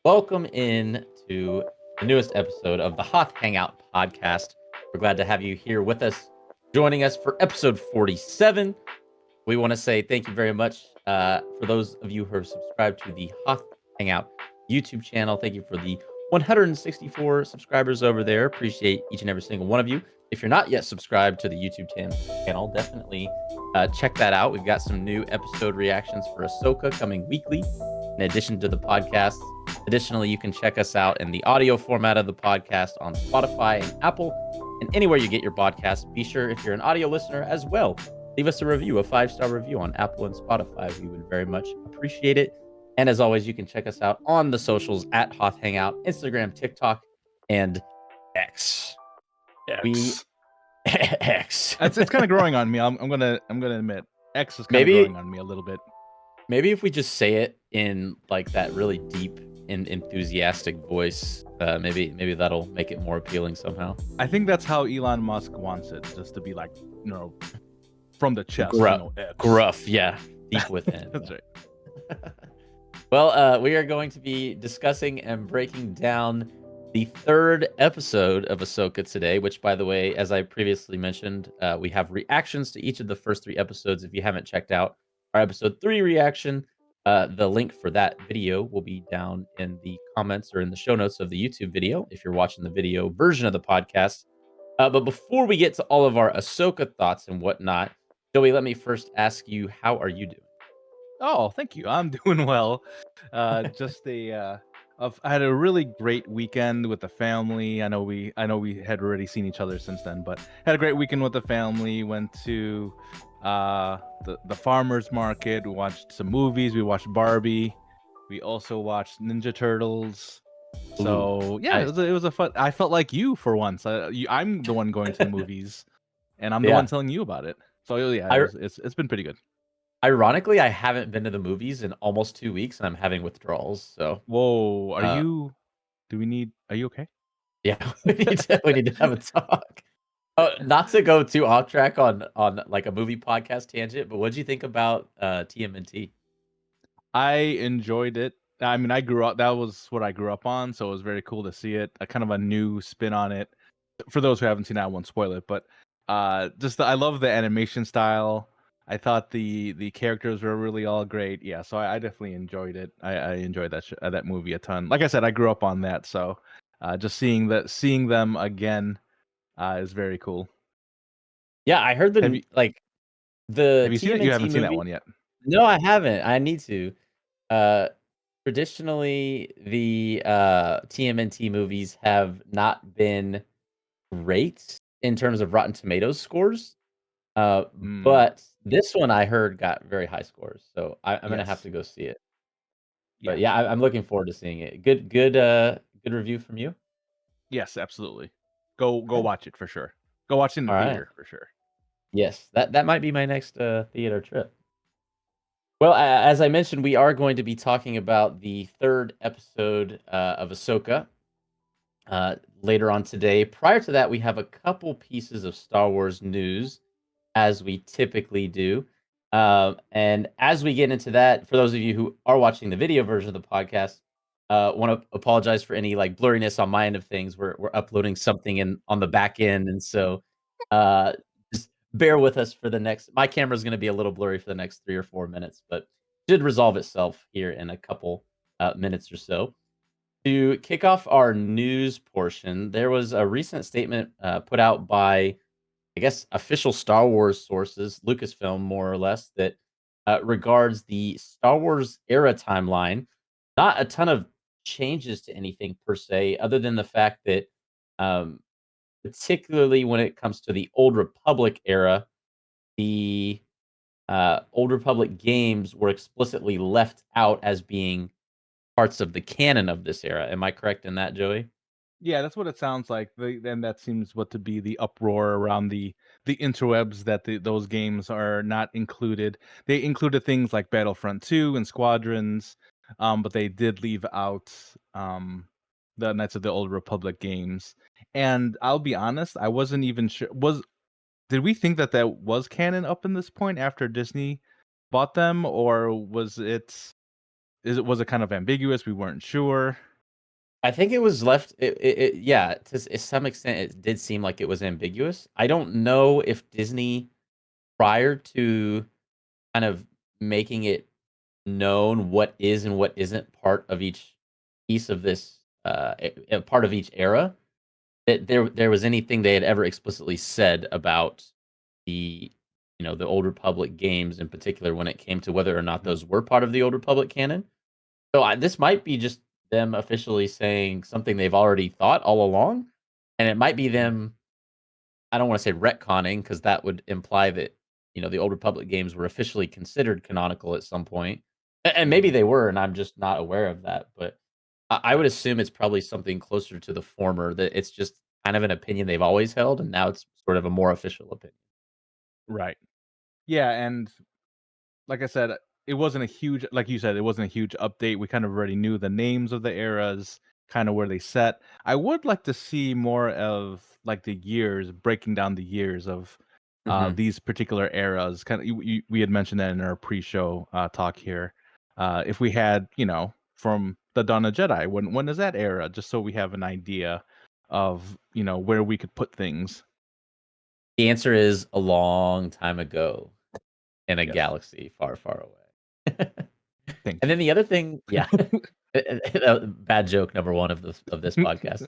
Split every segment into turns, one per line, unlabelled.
Welcome in to the newest episode of the Hoth Hangout podcast. We're glad to have you here with us, joining us for episode 47. We want to say thank you very much for those of you who are subscribed to the Hoth Hangout YouTube channel. Thank you for the 164 subscribers over there. Appreciate each and every single one of you. If you're not yet subscribed to the YouTube channel, definitely check that out. We've got some new episode reactions for Ahsoka coming weekly, in addition to the podcast. Additionally, you can check us out in the audio format of the podcast on Spotify and Apple and anywhere you get your podcasts. Be sure, if you're an audio listener as well, leave us a review, a 5-star review on Apple and Spotify. We would very much appreciate it. And as always, you can check us out on the socials at Hoth Hangout, Instagram, TikTok, and X. X.
It's kind of growing on me. I'm gonna admit, X is kind of growing on me a little bit.
Maybe if we just say it in like that really deep and enthusiastic voice, maybe that'll make it more appealing somehow.
I think that's how Elon Musk wants it, just to be like, from the chest.
Gruff, yeah, deep within.
That's right.
Well, we are going to be discussing and breaking down the third episode of Ahsoka today, which, by the way, as I previously mentioned, we have reactions to each of the first 3 episodes. If you haven't checked out our episode 3 reaction, the link for that video will be down in the comments or in the show notes of the YouTube video if you're watching the video version of the podcast. But before we get to all of our Ahsoka thoughts and whatnot, Joey, let me first ask you, how are you doing?
Oh, thank you. I'm doing well. I had a really great weekend with the family. I know we had already seen each other since then, but had a great weekend with the family. Went to the farmers market. We watched some movies. We watched Barbie. We also watched Ninja Turtles. So yeah, it was a fun. I felt like you for once. I'm the one going to the movies, and I'm the one telling you about it. So yeah, it's been pretty good.
Ironically, I haven't been to the movies in almost 2 weeks, and I'm having withdrawals. So
whoa, are you okay?
Yeah, we need to have a talk. Not to go too off track on like a movie podcast tangent, but what did you think about TMNT?
I enjoyed it. I mean, that was what I grew up on, so it was very cool to see it. A kind of a new spin on it. For those who haven't seen it, I won't spoil it, but I love the animation style. I thought the characters were really all great. Yeah, so I definitely enjoyed it. I enjoyed that movie a ton. Like I said, I grew up on that, so just seeing them again is very cool.
Yeah, I heard
Have you seen it? You haven't seen that one yet.
No, I haven't. I need to. Traditionally, the TMNT movies have not been great in terms of Rotten Tomatoes scores. But this one I heard got very high scores, so I'm gonna have to go see it. But yeah, I'm looking forward to seeing it. Good review from you.
Yes, absolutely. Go watch it for sure. Go watch it in the theater for sure.
Yes, that might be my next theater trip. Well, as I mentioned, we are going to be talking about the third episode of Ahsoka later on today. Prior to that, we have a couple pieces of Star Wars news, as we typically do. And as we get into that, for those of you who are watching the video version of the podcast, want to apologize for any like blurriness on my end of things. We're uploading something on the back end, and so just bear with us for the next. My camera is going to be a little blurry for the next 3 or 4 minutes, but should resolve itself here in a couple minutes or so. To kick off our news portion, there was a recent statement put out by, I guess, official Star Wars sources, Lucasfilm, more or less, that regards the Star Wars era timeline. Not a ton of changes to anything per se, other than the fact that, particularly when it comes to the Old Republic era, the Old Republic games were explicitly left out as being parts of the canon of this era. Am I correct in that, Joey?
Yeah, that's what it sounds like. Then that seems what to be the uproar around the interwebs, that those games are not included. They included things like Battlefront 2 and Squadrons, but they did leave out the Knights of the Old Republic games. And I'll be honest, I wasn't even sure. Did we think that was canon up in this point after Disney bought them, or was it kind of ambiguous? We weren't sure.
I think it was left yeah, to some extent, it did seem like it was ambiguous. I don't know if Disney, prior to kind of making it known what is and what isn't part of each piece of this, a part of each era, that there was anything they had ever explicitly said about the, the Old Republic games in particular when it came to whether or not
Mhm.
those were part of the Old Republic canon. So, this might be just them officially saying something they've already thought all along, and it might be
Mhm.
them, I don't wanna say retconning because that would imply that, the Old Republic games were officially considered canonical at some point, and maybe
Mhm.
they were, and I'm just not aware of that, but I would
Right.
assume it's probably something closer to the former, that it's just kind of an opinion they've always held, and now it's sort of a more official opinion.
Right. Yeah, and like I said, it wasn't a huge like you said, it wasn't a huge update. We kind of already knew the names of the eras, kind of where they set. I would like to see more of like the years, breaking down the years of
Mhm.
these particular eras. Kind of, we had mentioned that in our pre-show talk here. If we had, from the Dawn of Jedi, when is that era? Just so we have an idea of where we could put things.
The answer is a long time ago in a
Yes.
galaxy far, far away.
Thank
And
you.
then the other thing, yeah, bad joke number 1 of this podcast.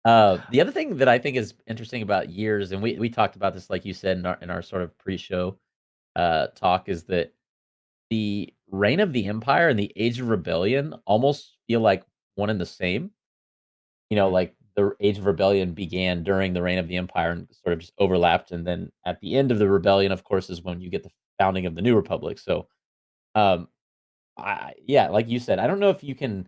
The other thing that I think is interesting about years, and we talked about this, like you said, in our sort of pre-show, talk, is that the Reign of the Empire and the Age of Rebellion almost feel like one and the same.
Mhm.
Like, the Age of Rebellion began during the Reign of the Empire and sort of just overlapped, and then at the end of the rebellion, of course, is when you get the founding of the New Republic. So, um, yeah, like you said, I don't know if you can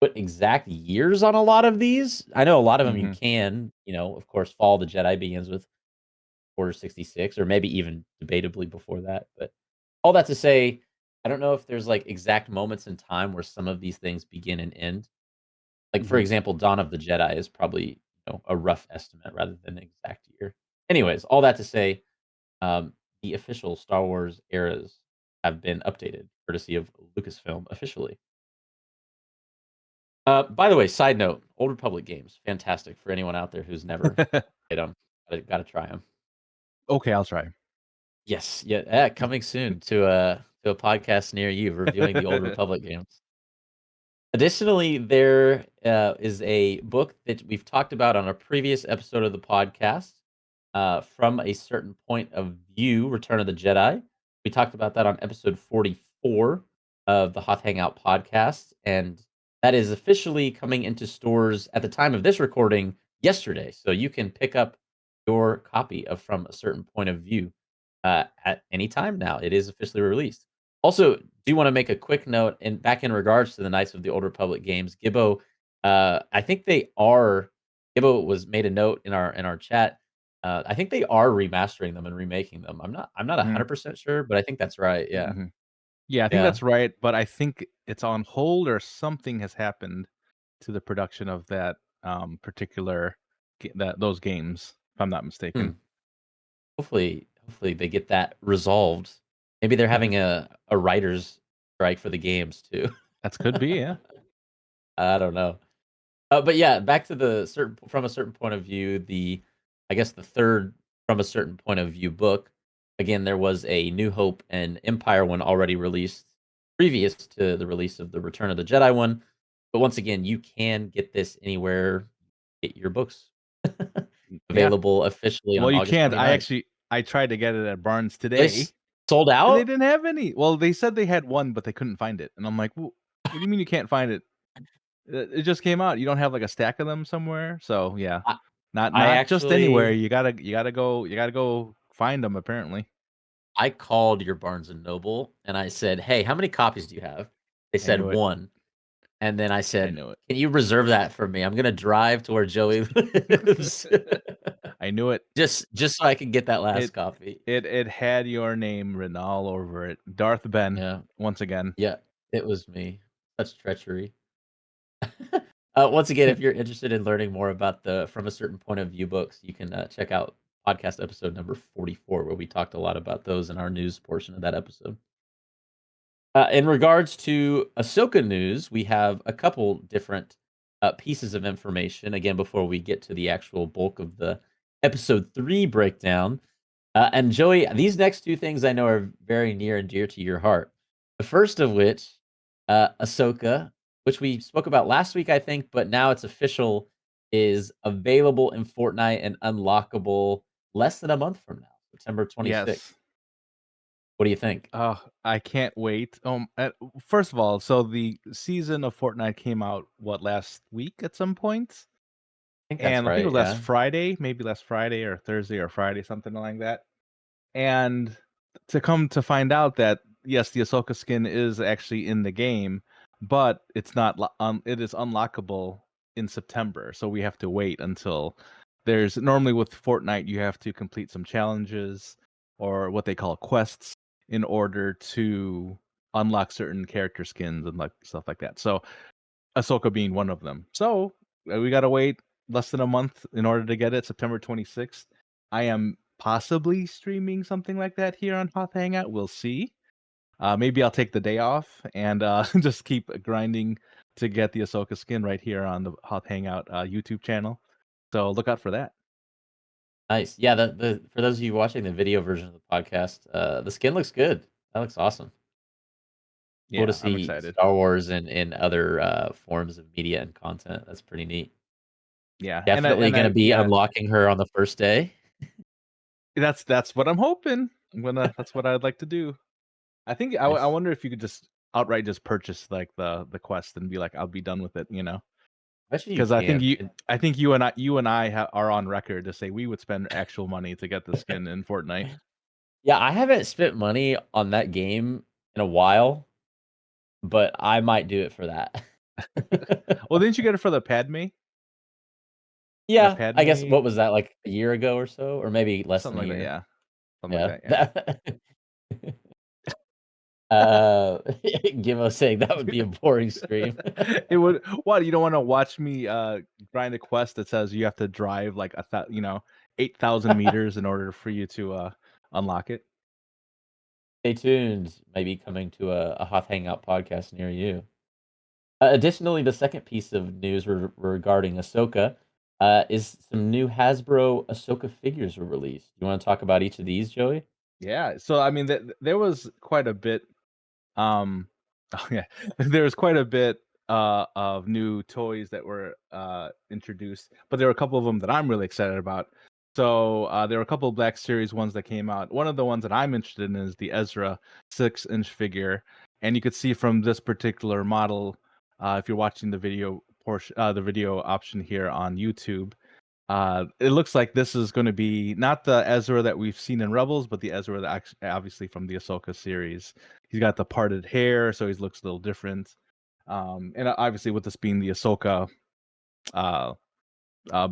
put exact years on a lot of these. I know a lot of them you
Mhm.
can, of course, Fall of the Jedi begins with Order 66, or maybe even debatably before that, but all that to say, I don't know if there's, like, exact moments in time where some of these things begin and end. Like, for
Mhm.
example, Dawn of the Jedi is probably, a rough estimate rather than an exact year. Anyways, all that to say, the official Star Wars eras have been updated courtesy of Lucasfilm officially. By the way, side note, Old Republic games, fantastic for anyone out there who's never played them. Gotta try them.
Okay, I'll try.
Yes, yeah, coming soon to a podcast near you reviewing the Old Republic games. Additionally, there is a book that we've talked about on a previous episode of the podcast, From a Certain Point of View, Return of the Jedi. We talked about that on episode 44 of the Hoth Hangout podcast, and that is officially coming into stores at the time of this recording yesterday. So you can pick up your copy of From a Certain Point of View at any time now. It is officially released. Also, do want to make a quick note and back in regards to the Knights of the Old Republic games. Gibbo, I think they are. Gibbo was made a note in our chat. I think they are remastering them and remaking them. I'm not
Mhm.
100% sure, but I think that's right. Yeah,
Mhm. Yeah, I think
yeah.
that's right, but I think it's on hold or something has happened to the production of that, particular those games, if I'm not
Hmm.
mistaken.
Hopefully they get that resolved. Maybe they're having a writers strike for the games too.
That could be, yeah.
I don't know. But yeah, back to the certain from a certain point of view, I guess the third from a certain point of view book. Again, there was a New Hope and Empire one already released previous to the release of the Return of the Jedi one. But once again, you can get this anywhere you get your books.
Yeah.
Available officially on
Well, you
August
can't.
29th.
I tried to get it at Barnes
It's
today,
sold
and they
out?
didn't have any. Well, they said they had one, but they couldn't find it, and I'm like, "Well, what do you mean you can't find it? It just came out. You don't have, like, a stack of them somewhere?" So, yeah.
I, I
Not just anywhere.
actually
You gotta go find them. Apparently.
I called your Barnes& and Noble and I said, "Hey, how many copies do you have?" They
I
said
knew it.
1. And then I
I
said,
knew it.
"Can you reserve that for me? I'm gonna drive to where Joey lives."
I knew it.
Just so I can get that last
It
copy.
it had your name written all over it. Darth Ben,
Yeah.
once again.
Yeah, it was me. Such treachery. Once again, if you're interested in learning more about the From a Certain Point of View books, you can, check out podcast episode number 44, where we talked a lot about those in our news portion of that episode. In regards to Ahsoka news, we have a couple different pieces of information again before we get to the actual bulk of the episode 3 breakdown. And Joey, these next two things I know are very near and dear to your heart. The first of which, Ahsoka, which we spoke about last week, I think, but now it's official, is available in Fortnite and unlockable less than a month from now, September 26th.
Yes.
What do you think?
Oh, I can't wait. First of all, so the season of Fortnite came out last week at some point,
I think that's
and I think it
right.
was last
Yeah.
Friday, maybe last Friday or Thursday or Friday, something like that. And to come to find out that yes, the Ahsoka skin is actually in the game, but it's not. It is unlockable in September, so we have to wait until there's normally with Fortnite you have to complete some challenges or what they call quests in order to unlock certain character skins and like stuff like that. So Ahsoka being one of them. So we gotta wait less than a month in order to get it. September 26th. I am possibly streaming something like that here on Hoth Hangout. We'll see. Maybe I'll take the day off and just keep grinding to get the Ahsoka skin right here on the Hoth Hangout YouTube channel. So look out for that.
Nice. Yeah, the for those of you watching the video version of the podcast, the skin looks good. That looks awesome. Cool to
Yeah, I'm
see
excited.
Star Wars in other, forms of media and content. That's pretty neat.
Yeah,
Definitely gonna be
yeah,
unlocking her on the first day.
that's what I'm hoping. That's what I'd like to do. I think I
Nice.
wonder if you could just outright just purchase like the quest and be like, I'll be done with it, you know?
Bet you
Because
can. And
I think you and I are on record to say we would spend actual money to get the skin in Fortnite.
yeah, I haven't spent money on that game in a while, but I might do it for that.
Well, didn't you get it for the Padme? The
Yeah, I guess
Padme,
what was that, like, a year ago or so? Or maybe less than
something
a
like that.
year?
Yeah, something like
Yeah.
that. Yeah.
Uh, Gimmo saying that would be a boring stream.
It would. What, you don't want to watch me grind a quest that says you have to drive like 8,000 meters in order for you to unlock it?
Stay tuned, maybe coming to a Hoth Hangout podcast near you. Additionally, the second piece of news regarding Ahsoka is some new Hasbro Ahsoka figures were released. You want to talk about each of these, Joey?
Yeah. So I mean, there was quite a bit. Um, oh, yeah, there was quite a bit of new toys that were introduced, but there were a couple of them that I'm really excited about. So there were a couple of Black Series ones that came out. One of the ones that I'm interested in is the Ezra 6-inch figure, and you could see from this particular model, if you're watching the video portion, the video option here on YouTube. It looks like this is going to be not the Ezra that we've seen in Rebels, but the Ezra that obviously from the Ahsoka series. He's got the parted hair, so he looks a little different. And obviously, with this being the uh, uh,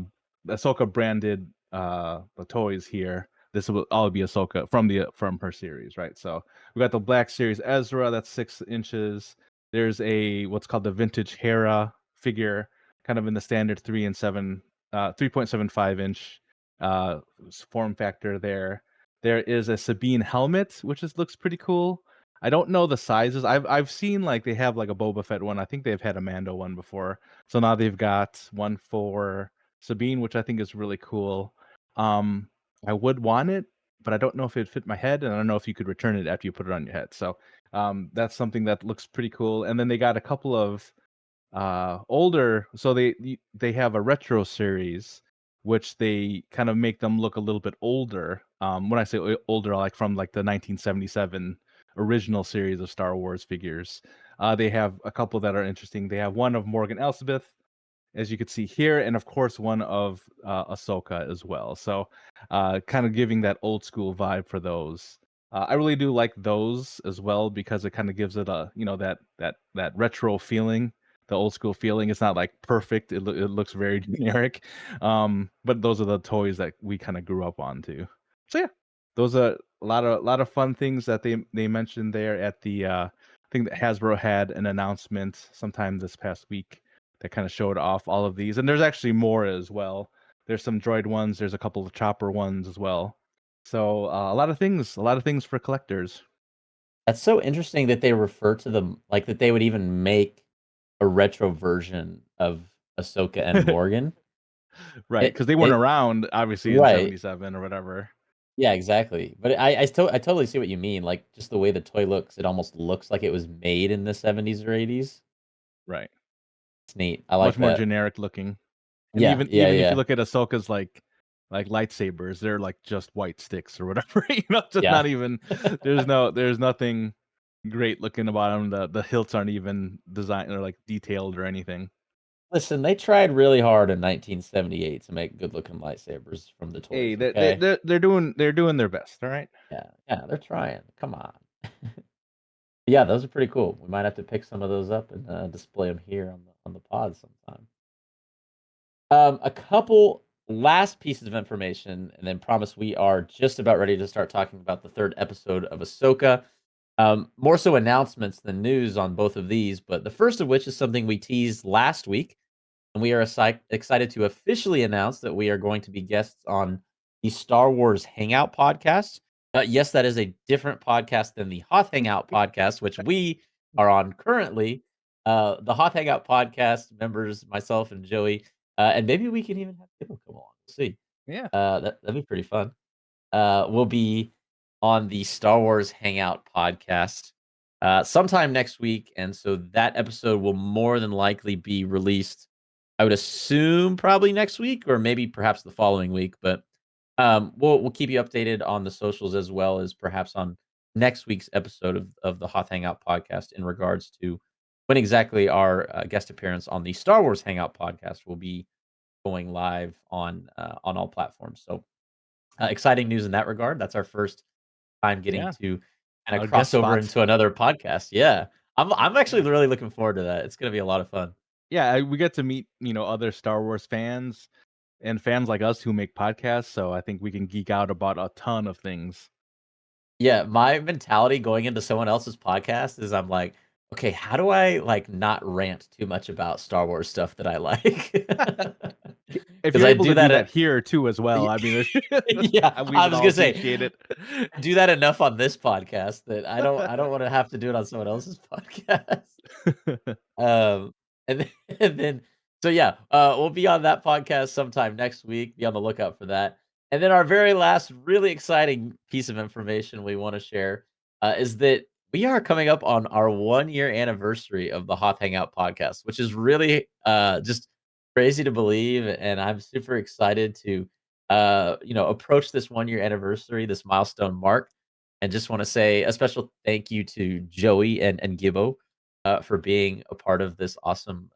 Ahsoka branded the toys here, this will all be Ahsoka from her series, right? So we got the Black Series Ezra, that's 6 inches. There's a what's called the vintage Hera figure, kind of in the standard 3.75 inch uh form factor there. There is a Sabine helmet, which looks pretty cool. I don't know the sizes. I've seen like they have like a Boba Fett one. I think they've had a Mando one before. So now they've got one for Sabine, which I think is really cool. Um, I would want it, but I don't know if it'd fit my head, and I don't know if you could return it after you put it on your head. So that's something that looks pretty cool. And then they got a couple of older, so they have a retro series which they kind of make them look a little bit older. When I say older, like from like the 1977 original series of Star Wars figures. They have a couple that are interesting. They have one of Morgan Elsbeth, as you could see here, and of course one of Ahsoka as well. So, kind of giving that old school vibe for those. I really do like those as well because it kind of gives it a that retro feeling, the old school feeling. It's not like perfect; it looks very generic. But those are the toys that we kind of grew up on too. So yeah, those are a lot of fun things that they mentioned there at the. I think that Hasbro had an announcement sometime this past week that kind of showed off all of these. And there's actually more as well. There's some droid ones. There's a couple of chopper ones as well. So a lot of things for collectors.
That's so interesting that they refer to them like that they would even make a retro version of Ahsoka and Morgan.
Right,
It
because they weren't
it
around, obviously, in
right.
'77 or whatever.
Yeah, exactly. But I totally see what you mean, like, just the way the toy looks, it almost looks like it was made in the '70s or '80s.
Right.
It's neat. I
Much
like
more
that.
generic looking. And
Yeah, yeah,
even if you
yeah.
look at Ahsoka's, like, lightsabers, they're, like, just white sticks or whatever, just
Yeah.
not even there's nothing great looking about them. The hilts aren't even designed or, like, detailed or anything.
Listen, they tried really hard in 1978 to make good-looking lightsabers from the
Hey,
toys, okay?
they're doing their best, alright?
Yeah, yeah, they're trying. Come on. Yeah, those are pretty cool. We might have to pick some of those up and, display them here on the pod sometime. A couple last pieces of information, and then promise we are just about ready to start talking about the 3rd episode of Ahsoka. More so announcements than news on both of these, but the first of which is something we teased last week, and we are excited to officially announce that we are going to be guests on the Star Wars Hangout podcast. Yes, that is a different podcast than the Hoth Hangout podcast, which we are on currently. The Hoth Hangout podcast members, myself and Joey, and maybe we can even have people come along. We'll see.
Yeah,
That'd be pretty fun. Will be on the Star Wars Hangout podcast sometime next week, and so that episode will more than likely be released. I would assume probably next week, or maybe perhaps the following week. But we'll keep you updated on the socials as well as perhaps on next week's episode of the Hoth Hangout podcast in regards to when exactly our guest appearance on the Star Wars Hangout podcast will be going live on all platforms. So exciting news in that regard. That's our first time getting
yeah.
to kinda
Our guest
cross over
spot.
into another podcast. Yeah. I'm actually
Yeah.
really looking forward to that. It's gonna be a lot of fun.
Yeah, we get to meet, other Star Wars fans and fans like us who make podcasts, so I think we can geek out about a ton of things.
Yeah, my mentality going into someone else's podcast is I'm like, "Okay, how do I, like, not rant too much about Star Wars stuff that I like?"
If
Because
you're
I
able
do
to do
that
that
at
here too as well,
y
I mean,
yeah,
we
I
would
was
all
gonna say,
appreciate it.
I do that enough on this podcast that I don't wanna have to do it on someone else's podcast. Um, and then and then so yeah, we'll be on that podcast sometime next week. Be on the lookout for that. And then our very last really exciting piece of information we want to share is that we are coming up on our 1 year anniversary of the Hoth Hangout podcast, which is really just crazy to believe. And I'm super excited to approach this 1 year anniversary, this milestone mark. And just want to say a special thank you to Joey and Gibbo for being a part of this awesome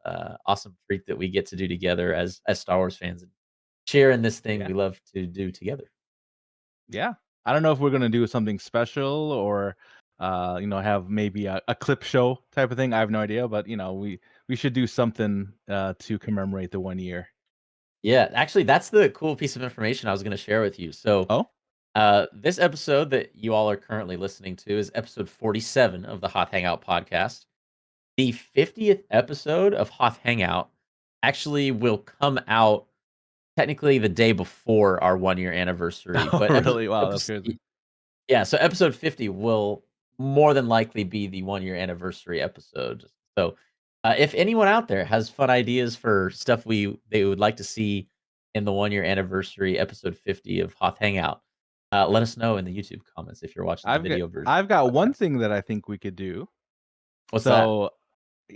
treat that we get to do together as Star Wars fans and sharing this thing
Yeah,
we love to do together.
yeah. I don't know if we're gonna do something special or, have maybe a clip show type of thing. I have no idea, but we should do something to commemorate the 1 year.
Yeah, actually, that's the cool piece of information I was going to share with you. So,
Oh,
this episode that you all are currently listening to is episode 47 of the Hoth Hangout podcast. The 50th episode of Hoth Hangout actually will come out technically the day before our 1 year anniversary,
oh,
but
really? Wow, that's crazy.
yeah, so episode 50 will more than likely be the 1 year anniversary episode. So, if anyone out there has fun ideas for stuff they would like to see in the 1 year anniversary episode 50 of Hoth Hangout, let us know in the YouTube comments if you're watching the
I've got
video version
I've
of
got
the
one
podcast.
thing that I think we could do.
What's that?
So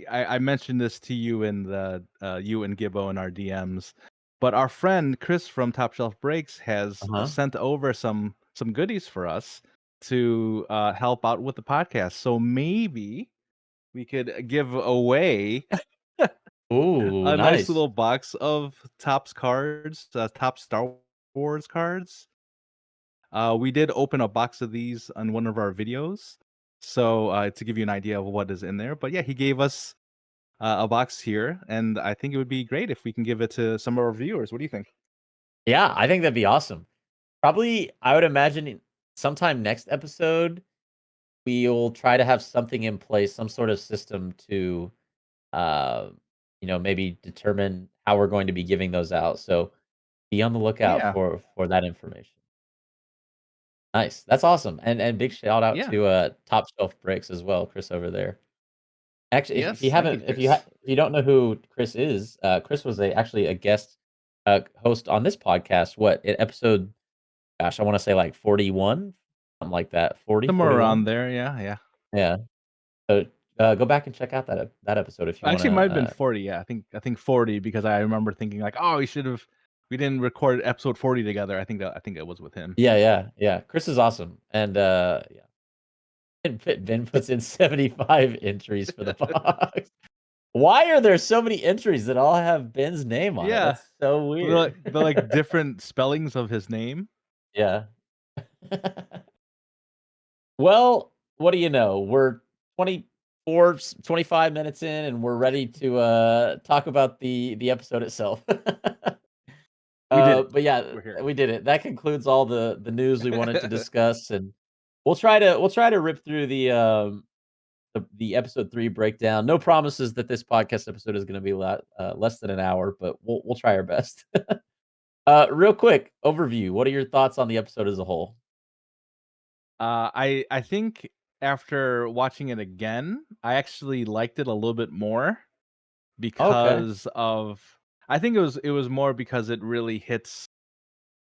I mentioned this to you in the you and Gibbo in our DMs, but our friend Chris from Top Shelf Breaks has
Uh-huh.
sent over some goodies for us to help out with the podcast. So maybe we could give away
Ooh,
a nice
nice.
little box of Topps cards, Top Star Wars cards. We did open a box of these on one of our videos, so to give you an idea of what is in there. But yeah, he gave us a box here, and I think it would be great if we can give it to some of our viewers. What do you think?
Yeah, I think that'd be awesome. Probably, I would imagine sometime next episode, we'll try to have something in place, some sort of system to uh, maybe determine how we're going to be giving those out. So be on the lookout
Yeah,
for that information. Nice. That's awesome. And big shout out
yeah,
to Top Shelf Bricks as well, Chris over there. Actually, if you
Yes, thank you,
haven't,
Chris.
if you don't know who Chris is, Chris was actually a guest host on this podcast. What episode? Gosh, I want to say like 41, something like that. 40,
Somewhere around
41.
there, yeah, yeah.
Yeah. So go back and check out that episode if you want
Actually, it
to.
might have been 40. Yeah, I think 40 because I remember thinking like, oh, we didn't record episode 40 together. I think it was with him.
Yeah, yeah, yeah. Chris is awesome, and yeah. And Ben puts in 75 entries for the box. Why are there so many entries that all have Ben's name on it?
Yeah,
That's so weird.
they're like different spellings of his name.
Yeah. Well, what do you know? We're 24, 25 minutes in, and we're ready to talk about the episode itself.
We did it.
But yeah,
We're here.
we did it. That concludes all the news we wanted to discuss, and we'll try to rip through the episode 3 breakdown. No promises that this podcast episode is going to be less than an hour, but we'll try our best. Real quick overview. What are your thoughts on the episode as a whole?
I think after watching it again, I actually liked it a little bit more
Okay.
because of I think it was more because it really hits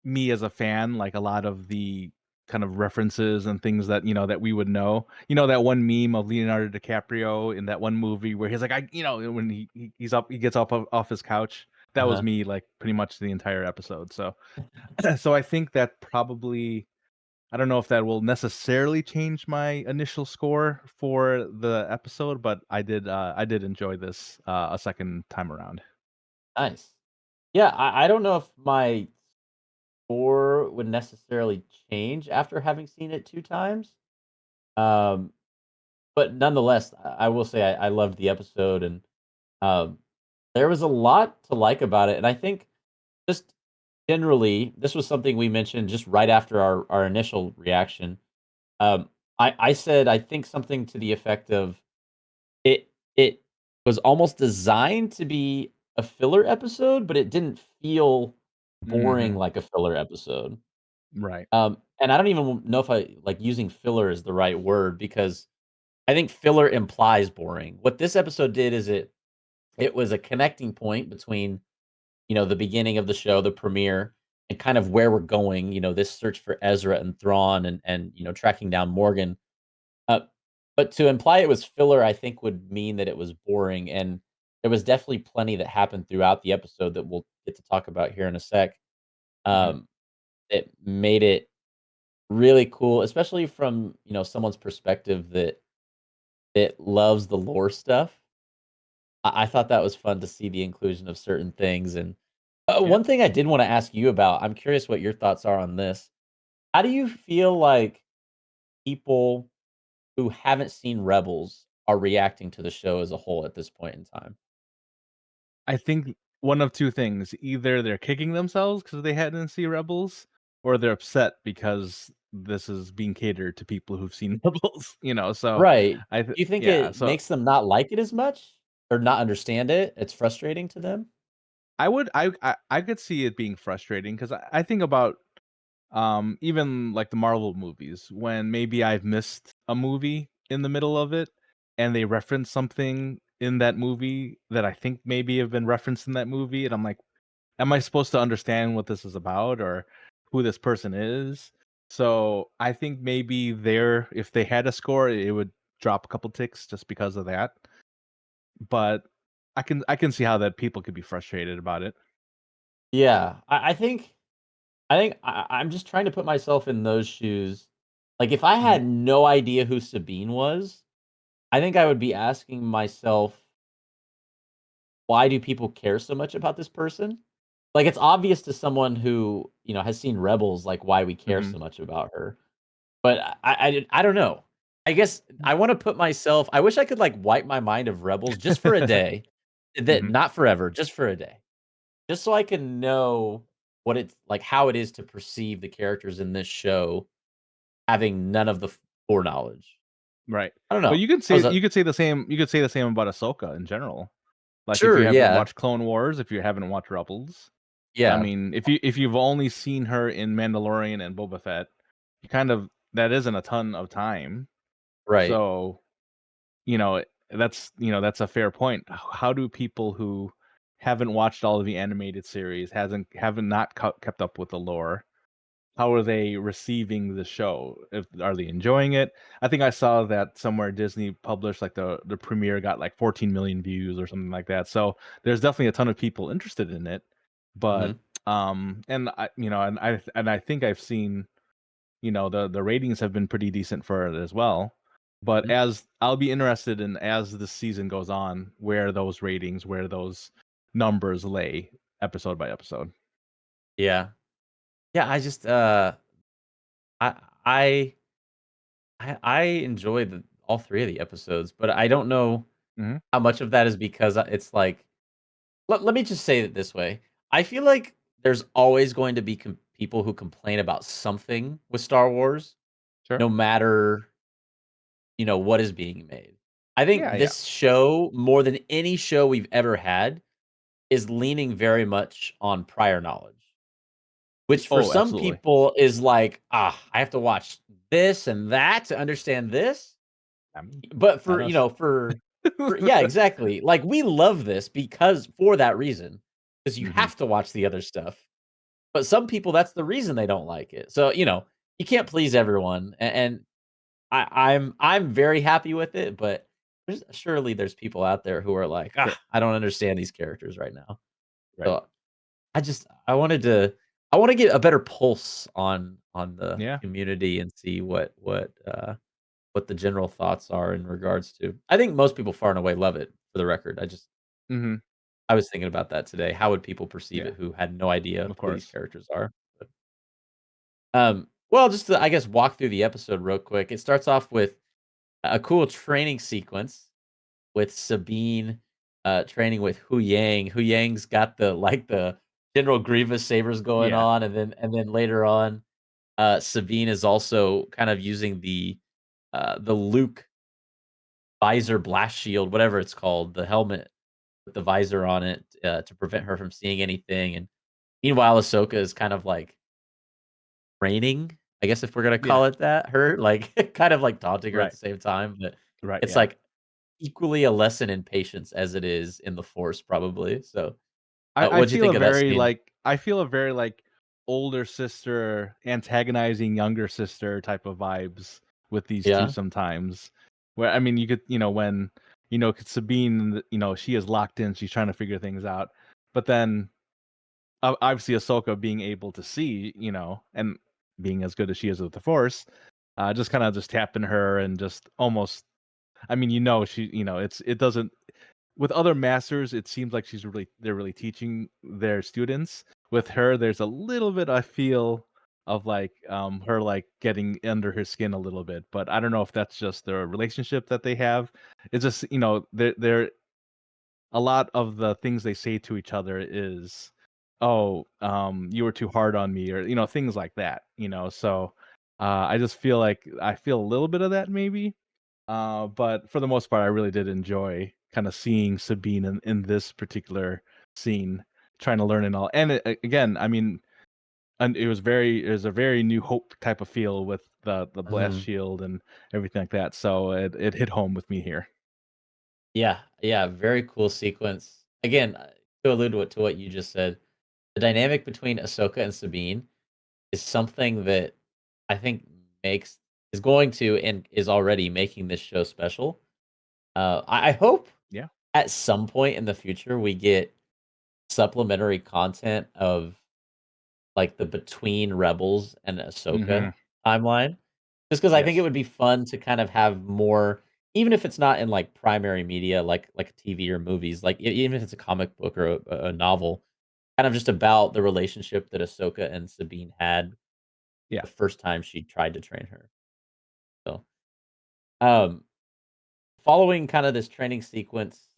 me as a fan, like a lot of the kind of references and things that that we would know. That one meme of Leonardo DiCaprio in that one movie where he's like, when he gets off his couch. That was
Uh-huh.
me, like pretty much the entire episode. So, so I think that probably I don't know if that will necessarily change my initial score for the episode, but I did enjoy this a second time around.
Nice. Yeah, I don't know if my score would necessarily change after having seen it 2 times. Um, but nonetheless, I will say I loved the episode, and um, there was a lot to like about it, and I think just generally, this was something we mentioned just right after our initial reaction. I said I think something to the effect of it was almost designed to be a filler episode, but it didn't feel boring
Mhm.
like a filler episode.
Right.
And I don't even know if I like using filler is the right word because I think filler implies boring. What this episode did is it was a connecting point between, the beginning of the show, the premiere, and kind of where we're going, this search for Ezra and Thrawn and tracking down Morgan. Uh, but to imply it was filler, I think would mean that it was boring, and there was definitely plenty that happened throughout the episode that we'll get to talk about here in a sec.
Mhm.
Um, it made it really cool, especially from, someone's perspective that loves the lore stuff. I thought that was fun to see the inclusion of certain things, and
Yeah.
one thing I did wanna ask you about, I'm curious what your thoughts are on this. How do you feel like people who haven't seen Rebels are reacting to the show as a whole at this point in time?
I think one of two things. Either they're kicking themselves because they hadn't seen Rebels, or they're upset because this is being catered to people who've seen Rebels. So
Right. Do you think
yeah,
it
so
makes them not like it as much or not understand it? It's frustrating to them?
I could see it being frustrating because I think about even like the Marvel movies when maybe I've missed a movie in the middle of it and they reference something in that movie that I think maybe have been referenced in that movie, and I'm like, am I supposed to understand what this is about or who this person is? So I think maybe there, if they had a score, it would drop a couple ticks just because of that. But I can see how that people could be frustrated about it.
Yeah. I'm just trying to put myself in those shoes. Like, if I
Mhm.
had no idea who Sabine was, I think I would be asking myself, why do people care so much about this person? Like, it's obvious to someone who, has seen Rebels, like, why we care
Mhm.
so much about her. But I don't know. I guess I wanna put myself I wish I could, like, wipe my mind of Rebels just for a day. That
Mhm.
not forever, just for a day. Just so I can know what it's like, how it is to perceive the characters in this show, having none of the foreknowledge.
Right.
I don't
But
know.
you could
That was
say
a
you could say the same about Ahsoka in general. Like if
Sure,
you haven't
yeah.
watched Clone Wars, if you haven't watched Rebels, I
Yeah,
mean, if you've only seen her in Mandalorian and Boba Fett, you kind of that isn't a ton of time.
right.
So, you know, that's a fair point. How do people who haven't watched all of the animated series, haven't not kept up with the lore, how are they receiving the show? Are they enjoying it? I think I saw that somewhere Disney published like the premiere got like 14 million views or something like that. So there's definitely a ton of people interested in it. But
Mhm,
and I think I've seen, the ratings have been pretty decent for it as well. But
mhm.
as I'll be interested in, as the season goes on, where those numbers lay episode by episode.
Yeah. Yeah, I just, I I I enjoyed all 3 of the episodes, but I don't know
Mhm.
how much of that is because, it's like let me just say it this way. I feel like there's always going to be people who complain about something with Star Wars,
Sure.
no matter, what is being made. I
Yeah,
think
yeah.
this show, more than any show we've ever had, is leaning very much on prior knowledge, which for
Oh,
some
absolutely.
people is like, I have to watch this and that to understand this.
I mean,
But
not
for,
us.
yeah, exactly. Like, we love this because for that reason, because you
Mhm.
have to watch the other stuff. But some people, that's the reason they don't like it. So, you can't please everyone, and I'm very happy with it, but there's people out there who are like,
Sure.
I don't understand these characters right now."
Right.
So, I wanna get a better pulse on the
Yeah.
community and see what the general thoughts are in regards to. I think most people far and away love it, for the record.
Mhm.
I was thinking about that today. How would people perceive
Yeah,
it who had no idea
of
who these
course.
characters are? But, well, just to, I guess, walk through the episode real quick. It starts off with a cool training sequence with Sabine, training with Hu Yang. Hu Yang's got the General Grievous sabers going
Yeah.
on, and then later on, Sabine is also kind of using the Luke visor blast shield, whatever it's called, the helmet with the visor on it, to prevent her from seeing anything. And meanwhile, Ahsoka is kind of like training, I guess if we're gonna
Yeah.
call it that, her, like, kind of like taunting her at
Right.
the same time, but
Right,
it's
yeah.
like equally a lesson in patience as it is in the Force, probably. So,
I
what'd you
feel
think
a
of that
very,
scene?
like I feel a very, like, older sister antagonizing younger sister type of vibes with these 2
Yeah.
sometimes. Where, I mean, you could, when, 'cause Sabine, she is locked in, she's trying to figure things out. But then, obviously Ahsoka being able to see, and being as good as she is with the Force, just kinda just tapping her and just almost, I mean, it doesn't, with other masters, it seems like they're really teaching their students. With her, there's a little bit, I feel, of like, her like getting under her skin a little bit, but I don't know if that's just the relationship that they have. It's just, they're a lot of the things they say to each other is, "Oh, you were too hard on me," or, things like that, so, I just feel like I feel a little bit of that maybe, but for the most part, I really did enjoy kind of seeing Sabine in this particular scene, trying to learn and all. And again, I mean, and it was a very New Hope type of feel with the blast
Mhm.
shield and everything like that. So it hit home with me here.
Yeah, yeah, very cool sequence. Again, to allude to what you just said, the dynamic between Ahsoka and Sabine is something that I think makes is going to and is already making this show special. I hope
Yeah.
at some point in the future we get supplementary content of like the between Rebels and
Hmm.
Ahsoka timeline. Just because I think it
Yes.
would be fun to kind of have more, even if it's not in like primary media, like TV or movies, like even if it's a comic book or a novel, kind of just about the relationship that Ahsoka and Sabine had
Yeah.
the first time she tried to train her. So, um, following kind of this training sequence,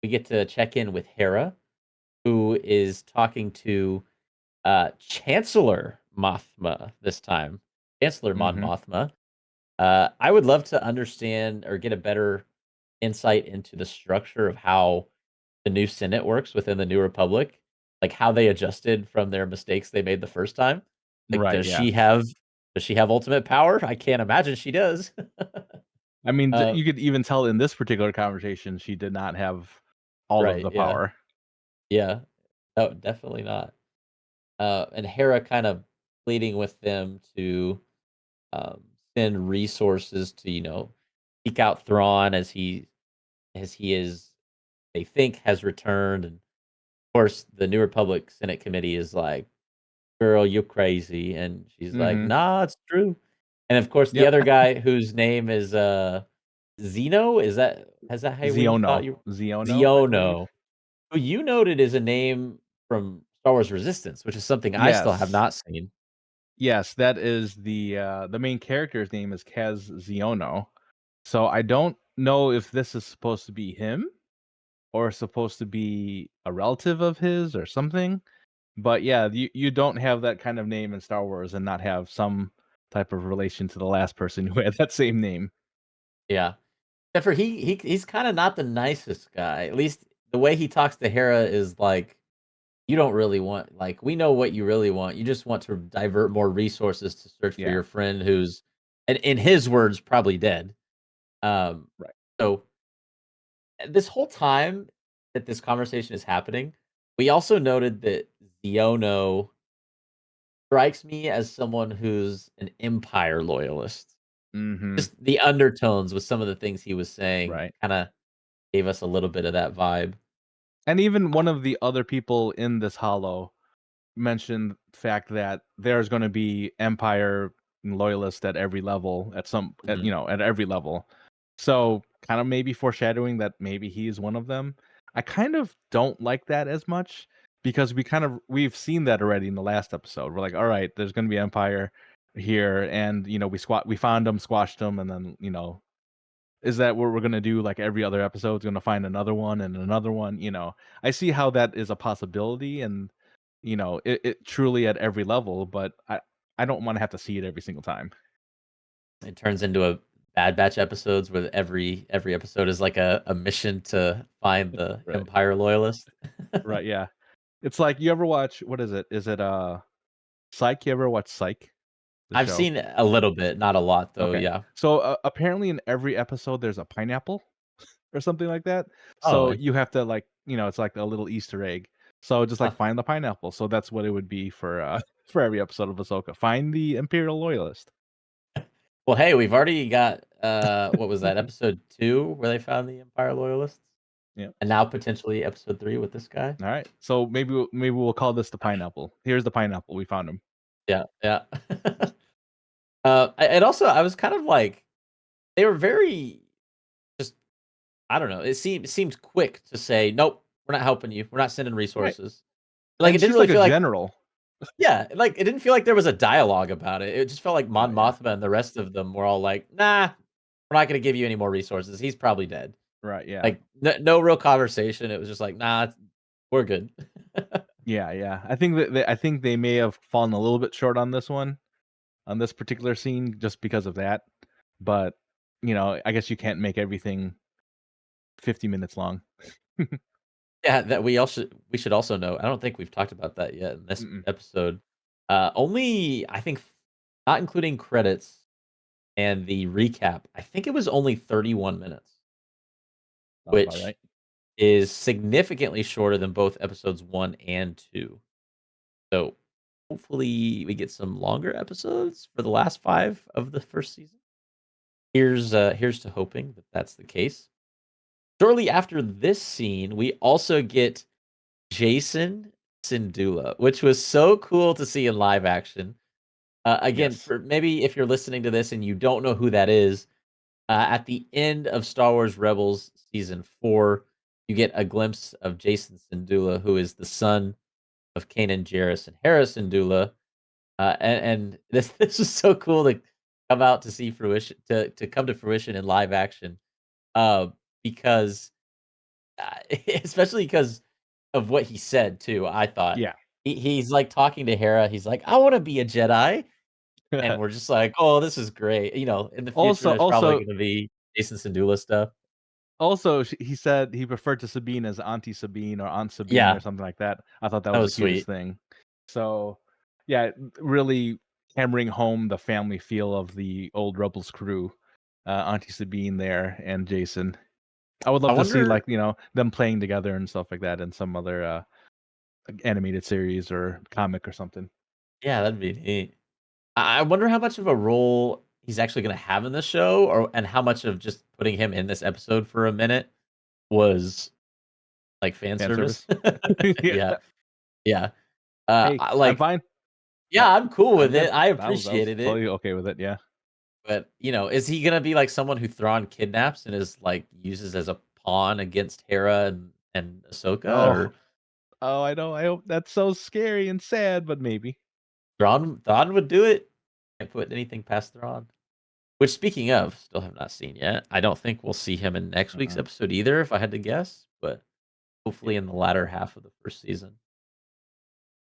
we get to check in with Hera, who is talking to Chancellor Mothma this time. Chancellor Mon
Hmm.
Mothma. I would love to understand or get a better insight into the structure of how the new Senate works within the New Republic, like how they adjusted from their mistakes they made the first time. Like,
Right. Yeah.
does she have ultimate power? I can't imagine she does.
I mean,
Uh,
you could even tell in this particular conversation, she did not have all of
right,
the
yeah,
power.
yeah. No, definitely not. And Hera kind of pleading with them to um, send resources to, seek out Thrawn as he is they think has returned. And of course, the New Republic Senate Committee is like, "Girl, you're crazy," and she's like,
Mhm.
"Nah, it's true." And of course, the
Yep.
other guy whose name is Zeno, is that how we thought
Ziono.
you
Ziono, I believe.
Ziono, who you noted is a name from Star Wars Resistance, which is something I still have
Yes.
not seen.
Yes, that is the main character's name is Kaz Ziono. So I don't know if this is supposed to be him or supposed to be a relative of his or something. But yeah, you don't have that kind of name in Star Wars and not have some type of relation to the last person who had that same name.
Yeah. Except for he's kinda not the nicest guy. At least the way he talks to Hera is like, "You don't really want we know what you really want. You just want to divert more resources to search for
Yeah,
your friend who's," and in his words, "probably dead." Um,
right.
so, this whole time that this conversation is happening, we also noted that Ziono strikes me as someone who's an Empire loyalist.
Mhm.
Just the undertones with some of the things he was saying
Right.
kinda gave us a little bit of that vibe.
And even one of the other people in this hollow mentioned the fact that there's gonna be Empire loyalists at every level
Mhm.
at every level. So, kind of maybe foreshadowing that maybe he's one of them. I kind of don't like that as much because we've seen that already in the last episode. We're like, all right, there's gonna be Empire here, and we found them, squashed them, and then is that what we're gonna do? Like every other episode, is gonna find another one and another one. I see how that is a possibility, and it truly at every level. But I don't want to have to see it every single time.
It turns into a Bad Batch episodes where every episode is like a mission to find the
Right.
Empire loyalist.
Right. Yeah. It's like you ever watch what is it? Is it Psych? You ever watch Psych? The
I've
show.
seen a little bit, not a lot though,
Okay.
yeah.
So apparently in every episode there's a pineapple or something like that.
Oh,
So you have
interesting.
to it's like a little Easter egg. So just
Huh.
like find the pineapple. So that's what it would be for for every episode of Ahsoka. Find the Imperial loyalist.
Well, hey, we've already got, what was that, episode 2 where they found the Empire loyalists,
Yeah.
and now potentially episode 3 with this guy?
All right. So maybe we'll call this the pineapple. Here's the pineapple. We found him.
Yeah, yeah. And also, I was kind of like they were very just I don't know, it seemed quick to say, "Nope, we're not helping you. We're not sending
Right.
resources." Like,
And
it didn't
she's
really
like a
feel like
general.
yeah, like, it didn't feel like there was a dialogue about it. It just felt like Mon
Right. Yeah.
Mothma and the rest of them were all like, "Nah, we're not gonna give you any more resources. He's probably dead."
Right. Yeah.
Like, no real conversation. It was just like, "Nah, we're good."
Yeah. Yeah. I think they may have fallen a little bit short on this one, on this particular scene, just because of that. But I guess you can't make everything 50 minutes long.
Yeah, that we should also know, I don't think we've talked about that yet in this
Mm-mm.
episode. Only I think not including credits and the recap, I think it was only 31 minutes,
Sounds about
which
right.
is significantly shorter than both episodes 1 and 2. So, hopefully we get some longer episodes for the last 5 of the 1st season. Here's to hoping that that's the case. Shortly after this scene, we also get Jason Sindula, which was so cool to see in live action. Again,
Yes.
for maybe if you're listening to this and you don't know who that is, at the end of Star Wars Rebels season 4, you get a glimpse of Jason Sindula, who is the son of Kanan Jarrus and Hera Syndulla. And this this is so cool to come out to see fruition to come to fruition in live action. Uh, because especially because of what he said too, I thought.
Yeah.
He's, like, talking to Hera, he's like, "I wanna be a Jedi," and we're just like, "Oh, this is great." In the future,
also
there's probably
also
gonna be Jason Syndulla stuff.
he said he referred to Sabine as Auntie Sabine or Aunt Sabine or
Yeah,
something like that. I thought that
that
was the
was
cutest
sweet.
thing. So, yeah, really hammering home the family feel of the old Rebels crew. Auntie Sabine there and Jason. I would love
I
to see
wonder.
like them playing together and stuff like that in some other animated series or comic or something.
Yeah, that'd be neat. I wonder how much of a role he's actually gonna have in the show, or and how much of just putting him in this episode for a minute was like fan
Fan
service.
service. Yeah.
Yeah, yeah.
Hey,
I
I'm
like.
fine.
Yeah, I'm cool
I'm
with
good.
it. I
I was
appreciated it.
totally okay with it. Yeah.
But, is he gonna be like someone who Thrawn kidnaps and is like uses as a pawn against Hera and Ahsoka,
Oh,
or
oh, I know. I hope that's so scary and sad, but maybe.
Thrawn would do it? Can't put anything past Thrawn. Which, speaking of, still have not seen yet. I don't think we'll see him in next week's
Uh-uh.
episode either, if I had to guess, but
Yeah.
hopefully in the latter half of the first season.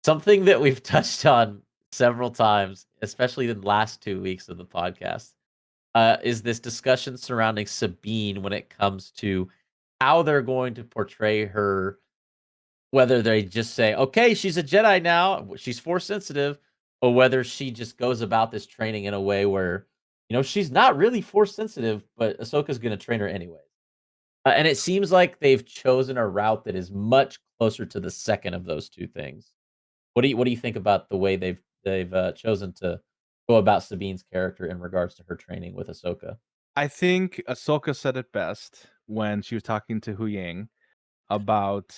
Something that we've touched on several times, especially in the last 2 weeks of the podcast, is this discussion surrounding Sabine when it comes to how they're going to portray her, whether they just say, "Okay, she's a Jedi now, she's Force sensitive," or whether she just goes about this training in a way where, she's not really Force sensitive, but Ahsoka's gonna train her anyway. And it seems like they've chosen a route that is much closer to the second of those 2 things. What do you think about the way they've chosen to go about Sabine's character in regards to her training with Ahsoka?
I think Ahsoka said it best when she was talking to Hu Yang about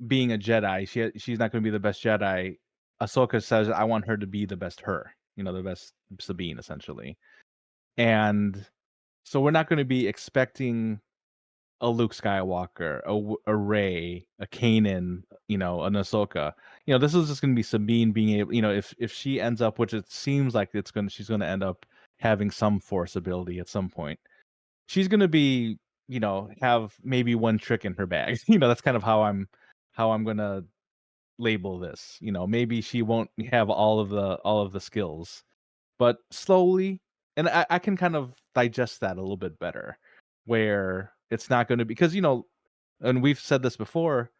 being a Jedi. She's not going to be the best Jedi. Ahsoka says, "I want her to be the best her." The best Sabine, essentially. And so we're not going to be expecting a Luke Skywalker, a Rey, a Kanan, an Ahsoka. This is just going to be Sabine being able, if she ends up, which it seems like she's going to end up having some Force ability at some point. She's going to be, have maybe one trick in her bag. That's kind of how I'm going to label this. Maybe she won't have all of the skills, but slowly, and I can kind of digest that a little bit better, where it's not going to be because and we've said this before,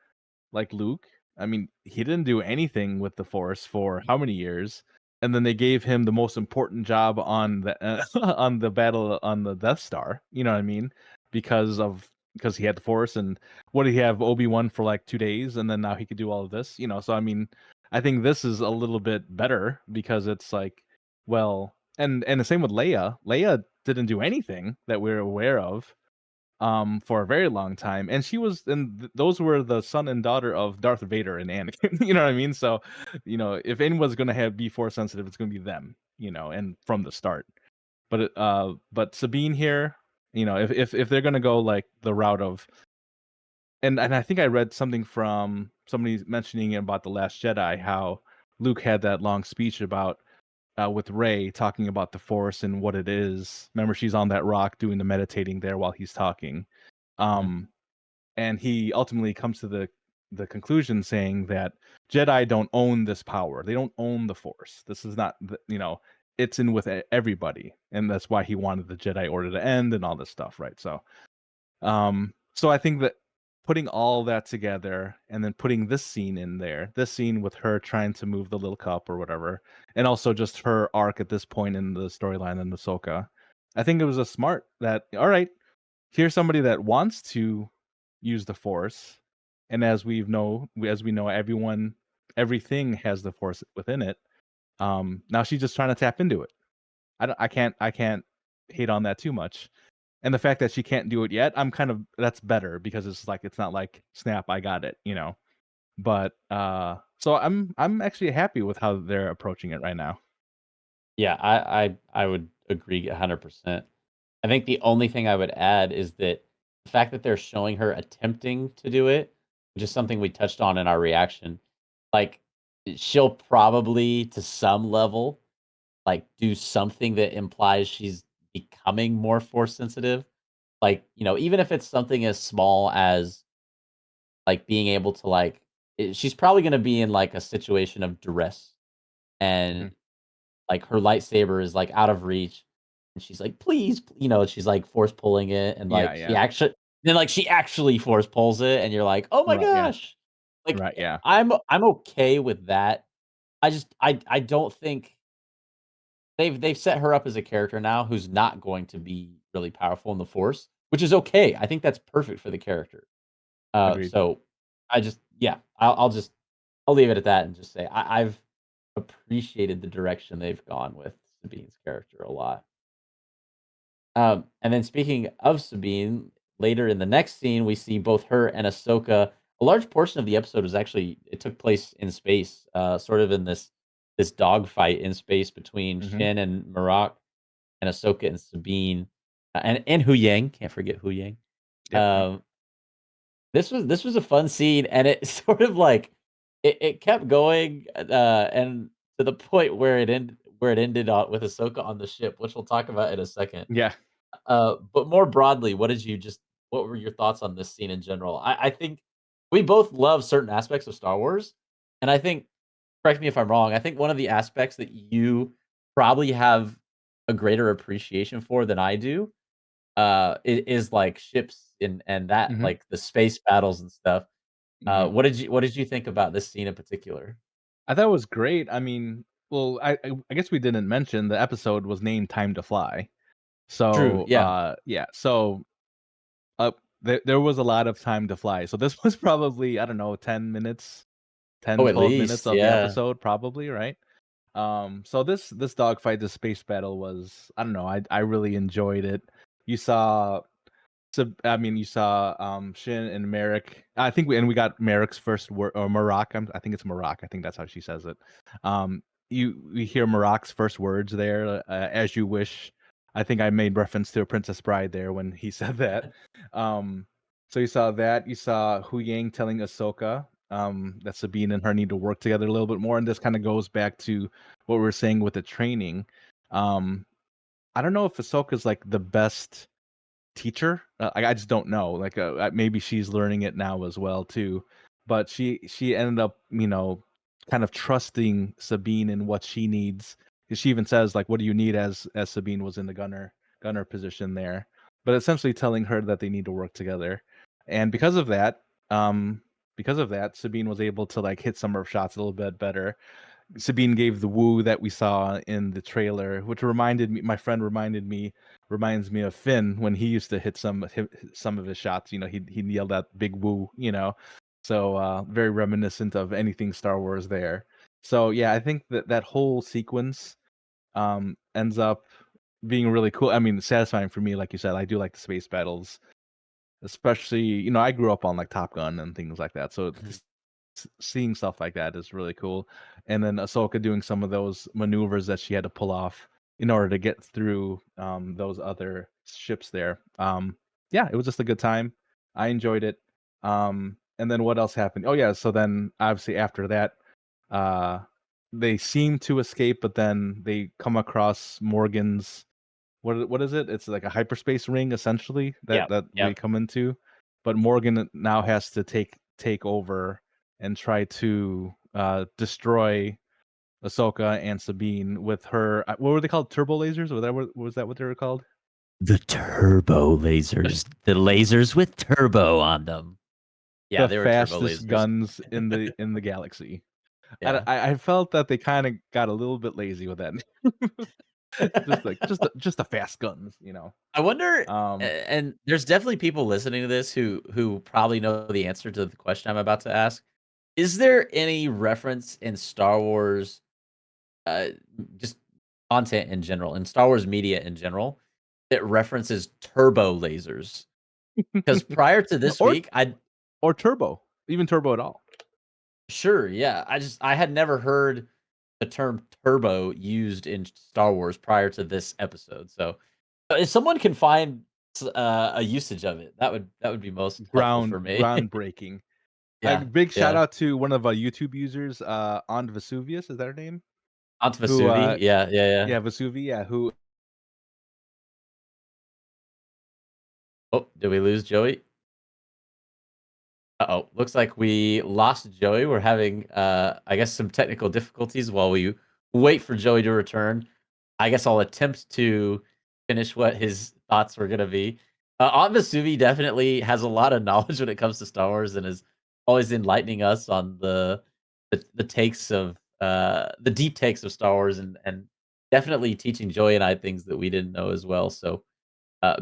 like Luke. I mean, he didn't do anything with the Force for how many years, and then they gave him the most important job on the on the battle on the Death Star. You know what I mean? Because he had the Force, and what did he have Obi-Wan for like 2 days, and then now he could do all of this. So I mean, I think this is a little bit better because it's like, well, and the same with Leia. Leia didn't do anything that we're aware of for a very long time, and those were the son and daughter of Darth Vader and Anakin. You know what I mean? So if anyone's gonna be Force sensitive, it's gonna be them. And from the start. But Sabine here, if they're gonna go like the route of, and I think I read something from somebody mentioning about The Last Jedi, how Luke had that long speech about with Rey talking about the Force and what it is. Remember, she's on that rock doing the meditating there while he's talking.
Mhm.
Um, and he ultimately comes to the conclusion saying that Jedi don't own this power. They don't own the Force. This is not, it's in with everybody, and that's why he wanted the Jedi Order to end and all this stuff, right? So I think that putting all that together and then putting this scene in there, this scene with her trying to move the little cup or whatever, and also just her arc at this point in the storyline in Ahsoka, I think it was a smart that, all right, here's somebody that wants to use the Force, and as we know, everything has the Force within it. Now she's just trying to tap into it. I can't hate on that too much. And the fact that she can't do it yet, that's better because it's not like snap, I got it. But so I'm actually happy with how they're approaching it right now.
Yeah, I would agree 100%. I think the only thing I would add is that the fact that they're showing her attempting to do it, which is something we touched on in our reaction, like, she'll probably, to some level, like, do something that implies she's becoming more Force sensitive. Like, even if it's something as small as, like, being able to, like she's probably gonna be in, like, a situation of duress,
Mhm.
and like, her lightsaber is, like, out of reach, and she's like, "Please," she's, like, force pulling it, and,
Yeah,
like,
yeah.
she actually force pulls it, and you're like, "Oh my
Right, yeah.
gosh." Like,
Right, yeah.
I'm okay with that. I just I don't think they've set her up as a character now who's not going to be really powerful in the Force, which is okay. I think that's perfect for the character.
Agreed.
So I just yeah, I'll leave it at that and just say I've appreciated the direction they've gone with Sabine's character a lot. And then speaking of Sabine, later in the next scene, we see both her and Ahsoka. A large portion of the episode was actually it took place in space, sort of in this dogfight in space between
Hmm.
Shin and Marak and Ahsoka and Sabine, and Hu Yang. Can't forget Hu Yang.
Yep. Yep.
Um, this was a fun scene, and it sort of like it kept going, and to the point where it ended with Ahsoka on the ship, which we'll talk about in a second.
Yeah.
But more broadly, what were your thoughts on this scene in general? I think we both love certain aspects of Star Wars, and I think correct me if I'm wrong, I think one of the aspects that you probably have a greater appreciation for than I do, is like ships and that
Hmm.
like the space battles and stuff.
Hmm.
What did you think about this scene in particular?
I thought it was great. I mean, well, I guess we didn't mention the episode was named "Time to Fly."
True,
So,
yeah.
yeah. So, there was a lot of time to fly. So this was probably, I don't know, 10 minutes, 10,
Oh, at
12 minutes
least,
of the
yeah.
episode, probably, right? So this dogfight, this space battle was, I don't know, I really enjoyed it. You saw I mean, you saw Shin and Merrick. I think we got Merrick's first word, or Marak. I think it's Marak. I think that's how she says it. Um, we hear Marak's first words there, "As you wish." I think I made reference to a Princess Bride there when he said that. Um, so you saw that. You saw Hu Yang telling Ahsoka that Sabine and her need to work together a little bit more, and this kind of goes back to what we were saying with the training. Um, I don't know if Ahsoka's like the best teacher. I just don't know. Like, maybe she's learning it now as well too. But she ended up, kind of trusting Sabine in what she needs. 'Cause she even says like, "What do you need?" As Sabine was in the gunner position there. But essentially telling her that they need to work together. And um, because of that, Sabine was able to like hit some of her shots a little bit better. Sabine gave the woo that we saw in the trailer, which reminds me of Finn when he used to hit some of his shots. He yelled that big woo. So very reminiscent of anything Star Wars there. So yeah, I think that whole sequence ends up being really cool. I mean, satisfying for me, like you said. I do like the space battles, especially I grew up on like Top Gun and things like that. So
Mhm.
seeing stuff like that is really cool. And then Ahsoka doing some of those maneuvers that she had to pull off in order to get through those other ships there. Yeah, it was just a good time. I enjoyed it. And then what else happened? Oh yeah, so then obviously after that, uh, they seem to escape, but then they come across Morgan's what is it? It's like a hyperspace ring essentially that
Yep,
that we
yep.
come into, but Morgan now has to take over and try to destroy Ahsoka and Sabine with her. What were they called? Turbo lasers? Was that what they were called?
The turbo lasers. The lasers with turbo on them. Yeah,
The
they were turbo
fastest
lasers.
guns in the galaxy. And
Yeah.
I felt that they kind of got a little bit lazy with that. Just like just the fast guns.
I wonder
Um,
and there's definitely people listening to this who probably know the answer to the question I'm about to ask. Is there any reference in Star Wars, uh, just content in general, in Star Wars media in general, that references turbo lasers? Because prior to this
or
week, I
or turbo, even turbo at all.
sure, yeah. I had never heard the term turbo used in Star Wars prior to this episode. So, if someone can find a usage of it, that would be most helpful for me.
Groundbreaking. A
Yeah,
big shout
yeah.
out to one of our YouTube users, on Vesuvius, is that her name?
Aunt
Who,
Vesuvi. Yeah, yeah, yeah.
yeah, Vesuvi, yeah, who
Oh, did we lose Joey? Uh-oh, looks like we lost Joey. We're having, I guess, some technical difficulties while we wait for Joey to return. I guess I'll attempt to finish what his thoughts were going to be. Aunt Vesuvi definitely has a lot of knowledge when it comes to Star Wars and is always enlightening us on the takes of the deep takes of Star Wars and definitely teaching Joey and I things that we didn't know as well. So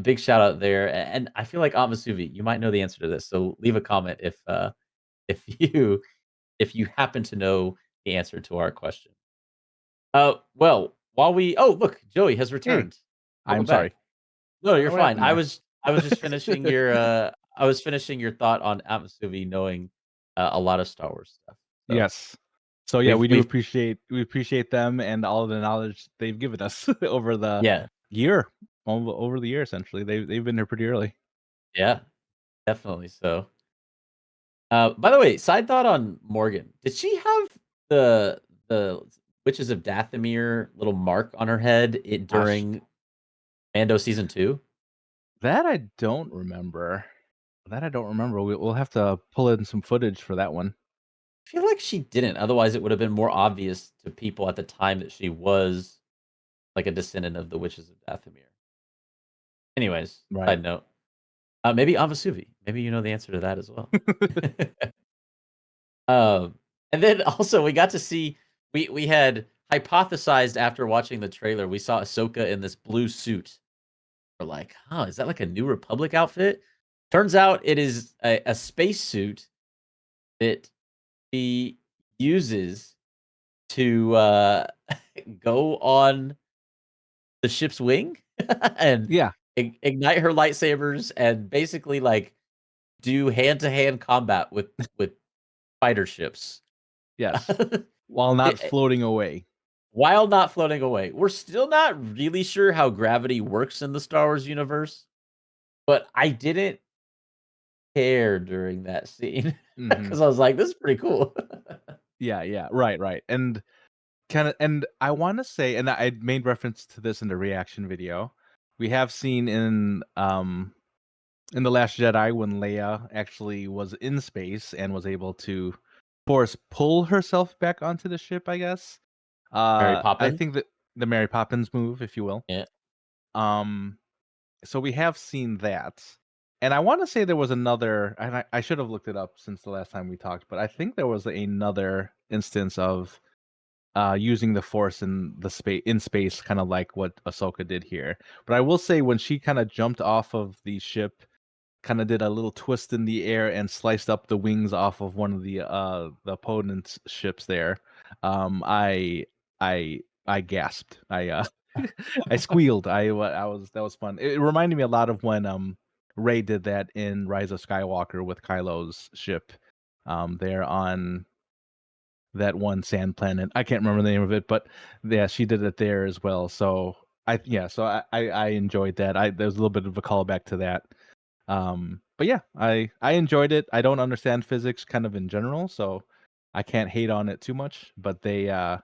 big shout out there. And I feel like Amasuvi, you might know the answer to this. So leave a comment if you if you happen to know the answer to our question. Well, while we oh look, Joey has
Hey,
returned.
I'm
Welcome
sorry.
back. No,
I don't
you're
know what
fine.
happened there.
I was just finishing your thought on Amasuvi knowing a lot of Star Wars stuff. So
Yes. So yeah,
we've
we appreciate them and all of the knowledge they've given us over the
yeah,
year, over the year essentially. They've been here pretty early.
yeah, definitely. So by the way, side thought on Morgan. Did she have the Witches of Dathomir little mark on her head
Gosh,
during Mando season 2?
that I don't remember. That I don't remember. We'll have to pull in some footage for that one.
I feel like she didn't. Otherwise, it would have been more obvious to people at the time that she was like a descendant of the Witches of Dathomir. Anyways,
Right.
side note. Maybe Avasuvi. Maybe you know the answer to that as well. And then also we got to see we had hypothesized after watching the trailer. We saw Ahsoka in this blue suit. We're like, huh, is that like a New Republic outfit? Turns out it is a space suit that he uses to go on the ship's wing and
Yeah.
ignite her lightsabers and basically like do hand to hand combat with fighter ships.
Yes. While not
It
floating away.
while not floating away. We're still not really sure how gravity works in the Star Wars universe, but I didn't care during that scene
Mhm.
because I was like, "This is pretty cool."
Yeah, yeah. Right, right. And and I wanna say, and I made reference to this in the reaction video. We have seen in The Last Jedi when Leia actually was in space and was able to force pull herself back onto the ship, I guess.
Mary
I
Poppins.
think that the Mary Poppins move, if you will.
Yeah,
Um, so we have seen that. And I wanna say there was another, and I should have looked it up since the last time we talked, but I think there was another instance of using the Force in space, kind of like what Ahsoka did here. But I will say when she kind of jumped off of the ship, kind of did a little twist in the air and sliced up the wings off of one of the opponent's ships there, I gasped. I squealed. I was that was fun. It reminded me a lot of when Rey did that in Rise of Skywalker with Kylo's ship. There on that one sand planet. I can't remember the name of it, but yeah, she did it there as well. So I enjoyed that. There's a little bit of a callback to that. But yeah, I enjoyed it. I don't understand physics kind of in general, so I can't hate on it too much. But yeah,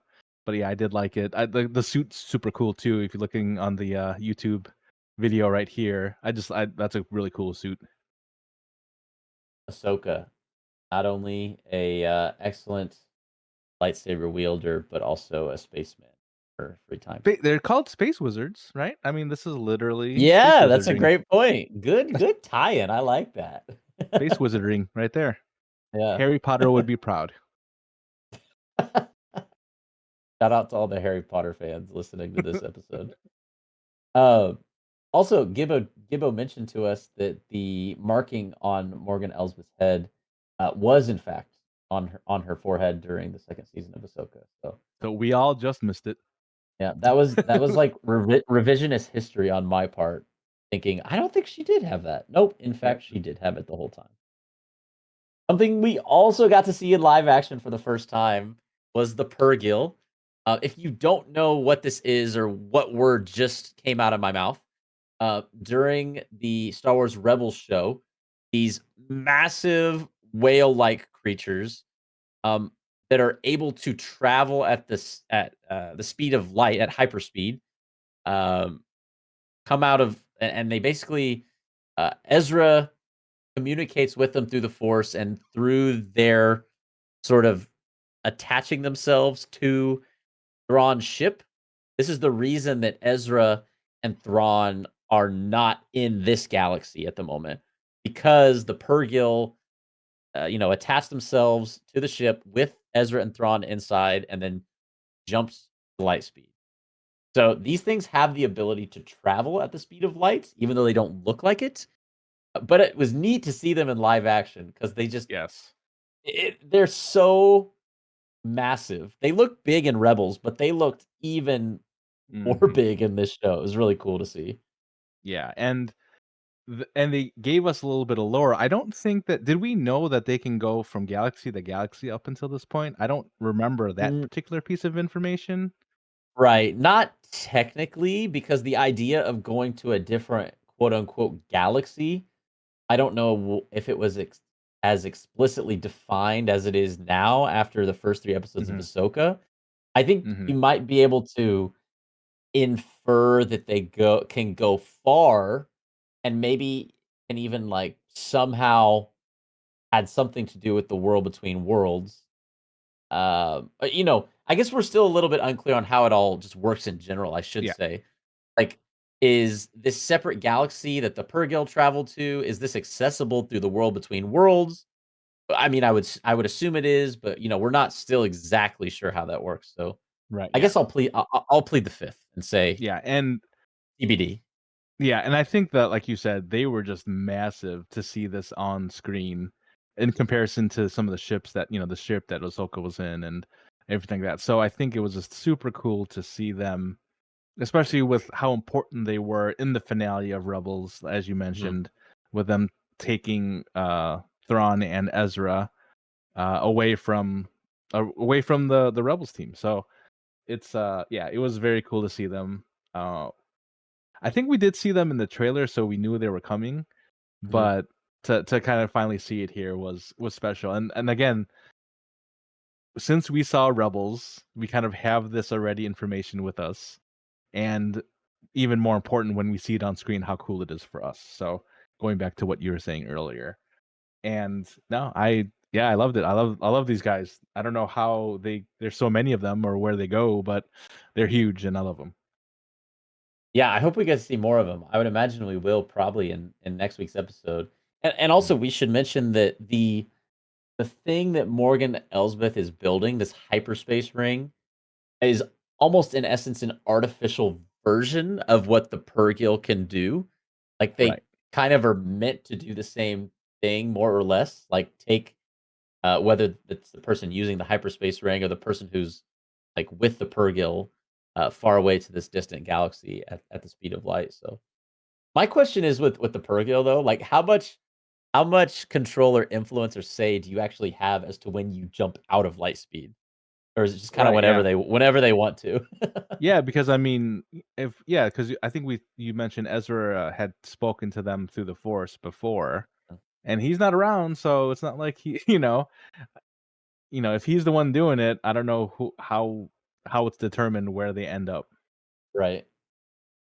I did like it. The suit's super cool too. If you're looking on the YouTube video right here, I that's a really cool suit.
Ahsoka, not only a excellent lightsaber wielder, but also a spaceman for free time.
They're called space wizards, right? I mean, this is literally space
Yeah, that's a
wizarding.
great point. Good tie-in. I like that.
Space wizarding right there.
Yeah.
Harry Potter would be proud.
Shout out to all the Harry Potter fans listening to this episode. Uh, Also, Gibbo mentioned to us that the marking on Morgan Elsbeth's head was in fact on her forehead during the second season of Ahsoka. So
So we all just missed it.
yeah, that was like revisionist history on my part, thinking I don't think she did have that. Nope, in
Yeah.
fact, she did have it the whole time. Something we also got to see in live action for the first time was the Purrgil. If you don't know what this is or what word just came out of my mouth, during the Star Wars Rebels show, these massive whale-like creatures that are able to travel at the speed of light at hyperspeed um, come out of and they basically Ezra communicates with them through the Force and through their sort of attaching themselves to Thrawn's ship. This is the reason that Ezra and Thrawn are not in this galaxy at the moment because the Purrgil, attach themselves to the ship with Ezra and Thrawn inside, and then jumps to light speed. So these things have the ability to travel at the speed of light, even though they don't look like it. But it was neat to see them in live action because they just
Yes.
they're so massive. They look big in Rebels, but they looked even more
Hmm.
big in this show. It was really cool to see.
Yeah, and they gave us a little bit of lore. I don't think that did we know that they can go from galaxy to galaxy up until this point? I don't remember that
Mm,
particular piece of information.
right, not technically, because the idea of going to a different quote unquote galaxy, I don't know if it was as explicitly defined as it is now after the first 3 episodes of
Hmm.
Ahsoka. I think
Hmm.
you might be able to infer that they can go far and maybe can even like somehow had something to do with the world between worlds. I guess we're still a little bit unclear on how it all just works in general, I should
Yeah.
say. Like, is this separate galaxy that the Purrgil traveled to, is this accessible through the world between worlds? I mean, I would assume it is, but, we're not still exactly sure how that works, so
Right.
I
Yeah.
guess I'll plead the 5th and say
Yeah. And
TBD.
yeah, and I think that, like you said, they were just massive to see this on screen in comparison to some of the ships that the ship that Ahsoka was in and everything like that. So I think it was just super cool to see them, especially with how important they were in the finale of Rebels, as you
Mhm,
mentioned, with them taking Thrawn and Ezra away from the Rebels team. So it's yeah, it was very cool to see them. Uh, I think we did see them in the trailer, so we knew they were coming,
mhm,
but to kind of finally see it here was special. And again, since we saw Rebels, we kind of have this already information with us, and even more important when we see it on screen, how cool it is for us. So going back to what you were saying earlier, and no, yeah, I loved it. I love these guys. I don't know how there's so many of them or where they go, but they're huge, and I love them.
Yeah, I hope we get to see more of them. I would imagine we will probably in next week's episode. And also we should mention that the thing that Morgan Elsbeth is building, this hyperspace ring, is almost in essence an artificial version of what the Purrgil can do. Like they
Right.
kind of are meant to do the same thing more or less. Like take whether it's the person using the hyperspace ring or the person who's like with the Purrgil far away to this distant galaxy at the speed of light. So my question is with the Purrgil though, like how much control or influence or say do you actually have as to when you jump out of light speed? Or is it just kinda
Right. Yeah.
whenever they want to?
Yeah, because I mean, if yeah, because I think you mentioned Ezra had spoken to them through the Force before, and he's not around, so it's not like he, if he's the one doing it, I don't know how it's determined where they end up.
Right.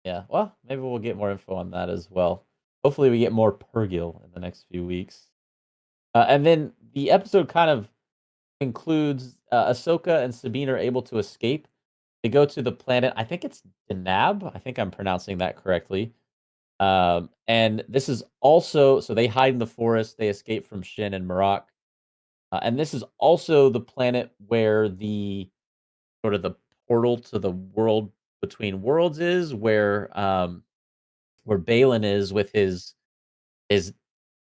Yeah. Well, maybe we'll get more info on that as well. Hopefully, we get more Purrgil in the next few weeks. And then the episode kind of concludes, Ahsoka and Sabine are able to escape. They go to the planet, I think it's Denab, I think I'm pronouncing that correctly. And this is also so they hide in the forest, they escape from Shin and Marak. And this is also the planet where the sort of the portal to the world between worlds is, where Balin is with his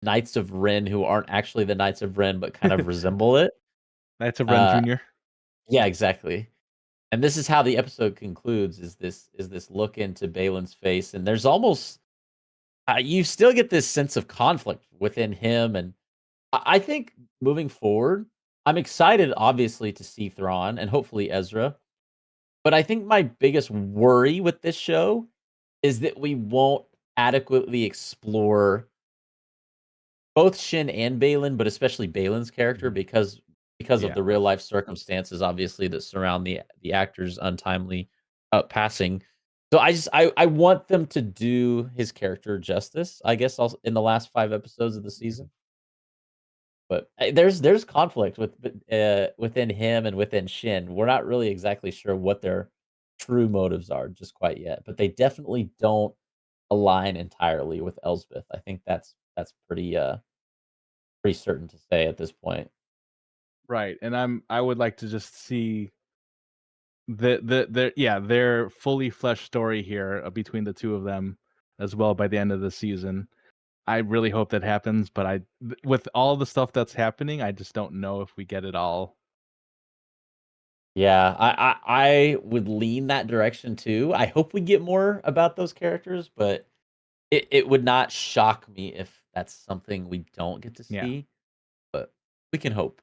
Knights of Ren, who aren't actually the Knights of Ren, but kind of resemble it.
Knights of Ren
Uh,
Jr.
yeah, exactly. And this is how the episode concludes: is this look into Balin's face, and there's almost you still get this sense of conflict within him, and I think moving forward, I'm excited, obviously, to see Thrawn and hopefully Ezra. But I think my biggest worry with this show is that we won't adequately explore both Shin and Balin, but especially Balin's character
Mhm.
because of
Yeah.
the real life circumstances, obviously, that surround the actor's untimely passing. So I want them to do his character justice. I guess also in the last 5 episodes of the
Mhm.
season, but there's conflict within him and within Shin. We're not really exactly sure what their true motives are just quite yet, but they definitely don't align entirely with Elsbeth. I think that's pretty certain to say at this point.
Right, and I would like to just see. their fully fleshed story here between the two of them as well by the end of the season. I really hope that happens, but with all the stuff that's happening, I just don't know if we get it all.
Yeah, I would lean that direction too. I hope we get more about those characters, but it would not shock me if that's something we don't get to
Yeah,
see, but we can hope.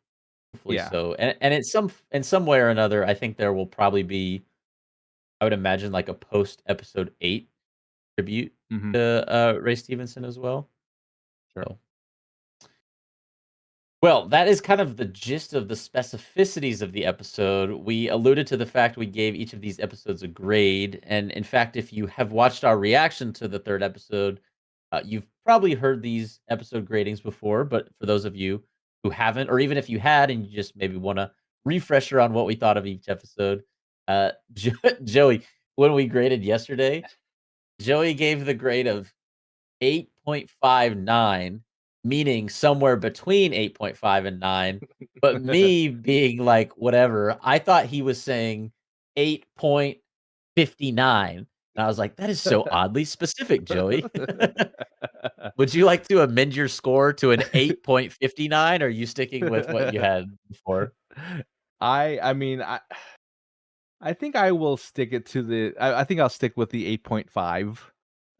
Hopefully
yeah.
so. And it's in some way or another, I think there will probably be, I would imagine, like a post episode 8 tribute
Hmm.
to Ray Stevenson as well.
Sure.
So well, that is kind of the gist of the specificities of the episode. We alluded to the fact we gave each of these episodes a grade. And in fact, if you have watched our reaction to the third episode, you've probably heard these episode gradings before. But for those of you who haven't, or even if you had and you just maybe want a refresher on what we thought of each episode, Joey, when we graded yesterday, Joey gave the grade of 8.59, meaning somewhere between 8.5 and 9, but me being like, "Whatever," I thought he was saying 8.59, and I was like, "That is so oddly specific, Joey." Would you like to amend your score to an 8.59, or are you sticking with what you had before?
I mean, I think I will stick it to I think I'll stick with the 8.5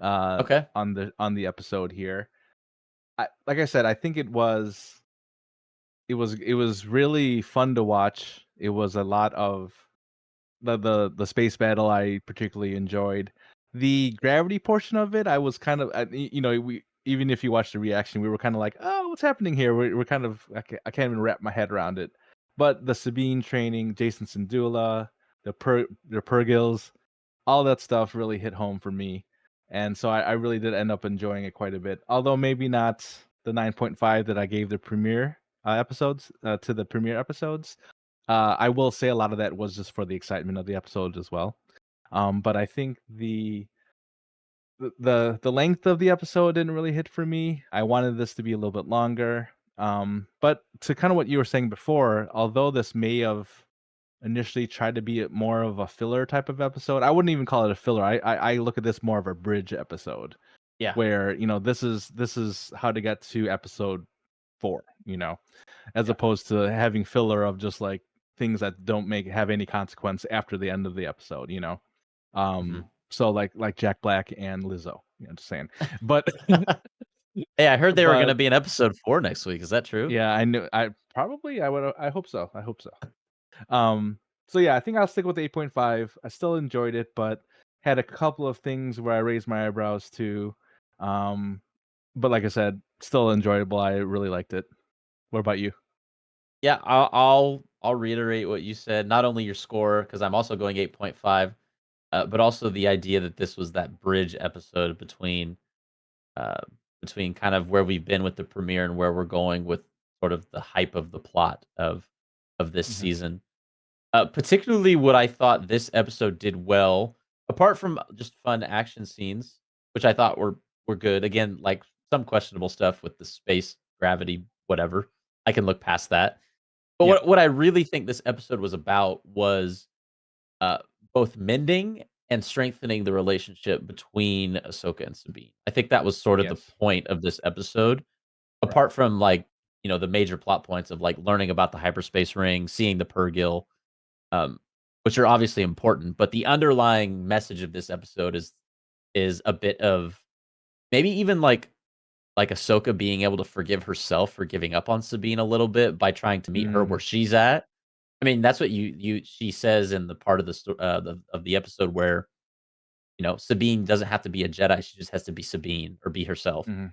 Okay.
on the episode here. Like I said, I think it was really fun to watch. It was a lot of the space battle I particularly enjoyed. The gravity portion of it, I was kind of we even if you watch the reaction, we were kind of like, "Oh, what's happening here?" We're kind of I can't even wrap my head around it. But the Sabine training, Jason Sindula, the Purgils, all that stuff really hit home for me. And so I really did end up enjoying it quite a bit. Although maybe not the 9.5 that I gave the premiere episodes to the premiere episodes. I will say a lot of that was just for the excitement of the episode as well. But I think the length of the episode didn't really hit for me. I wanted this to be a little bit longer. But to kind of what you were saying before, although this may have initially tried to be more of a filler type of episode, I wouldn't even call it a filler. I look at this more of a bridge episode
Yeah.
where this is how to get to episode 4. As
Yeah.
opposed to having filler of just like things that don't make have any consequence after the end of the episode.
Mhm.
So like Jack Black and Lizzo, just saying. But
Hey, I heard they were
but
gonna be in episode 4 next week. Is that true?
yeah, I hope so. I hope so. Um so yeah, I think I'll stick with 8.5. I still enjoyed it, but had a couple of things where I raised my eyebrows too. Um but like I said, still enjoyable. I really liked it. What about you?
Yeah, I'll reiterate what you said. Not only your score, because I'm also going 8.5, but also the idea that this was that bridge episode uh, between kind of where we've been with the premiere and where we're going with sort of the hype of the plot of this
Mhm.
season. Particularly, what I thought this episode did well, apart from just fun action scenes, which I thought were good. Again, like some questionable stuff with the space gravity, whatever. I can look past that. But
Yeah.
what I really think this episode was about was, uh, both mending and strengthening the relationship between Ahsoka and Sabine. I think that was sort of the
Yes.
point of this episode,
Right.
apart from, like, the major plot points of, like, learning about the hyperspace ring, seeing the Purrgil, um, which are obviously important, but the underlying message of this episode is a bit of maybe even, like Ahsoka being able to forgive herself for giving up on Sabine a little bit by trying to meet her
Mm,
where she's at. I mean, that's what she says in the part of of the episode where, Sabine doesn't have to be a Jedi, she just has to be Sabine or be herself.
mhm.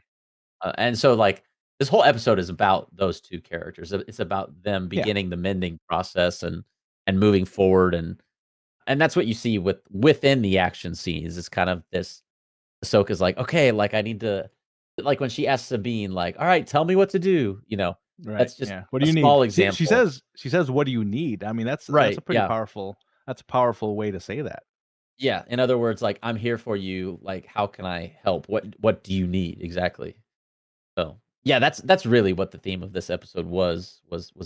And so, like, this whole episode is about those 2 characters. It's about them
Yeah.
beginning the mending process and moving forward, and that's what you see within the action scenes. It's kind of this Ahsoka's like, "Okay, like, I need to," like, when she asks Sabine, like, "Alright, tell me what to do,"
Right.
that's just
Yeah. What do
a
you need?
small
She
example.
says, "What do you need?" I mean, that's a
Right,
pretty
yeah.
powerful that's a powerful way to say that.
Yeah, in other words, like, "I'm here for you, like, how can I help? What do you need?" Exactly. So, yeah, that's really what the theme of this episode was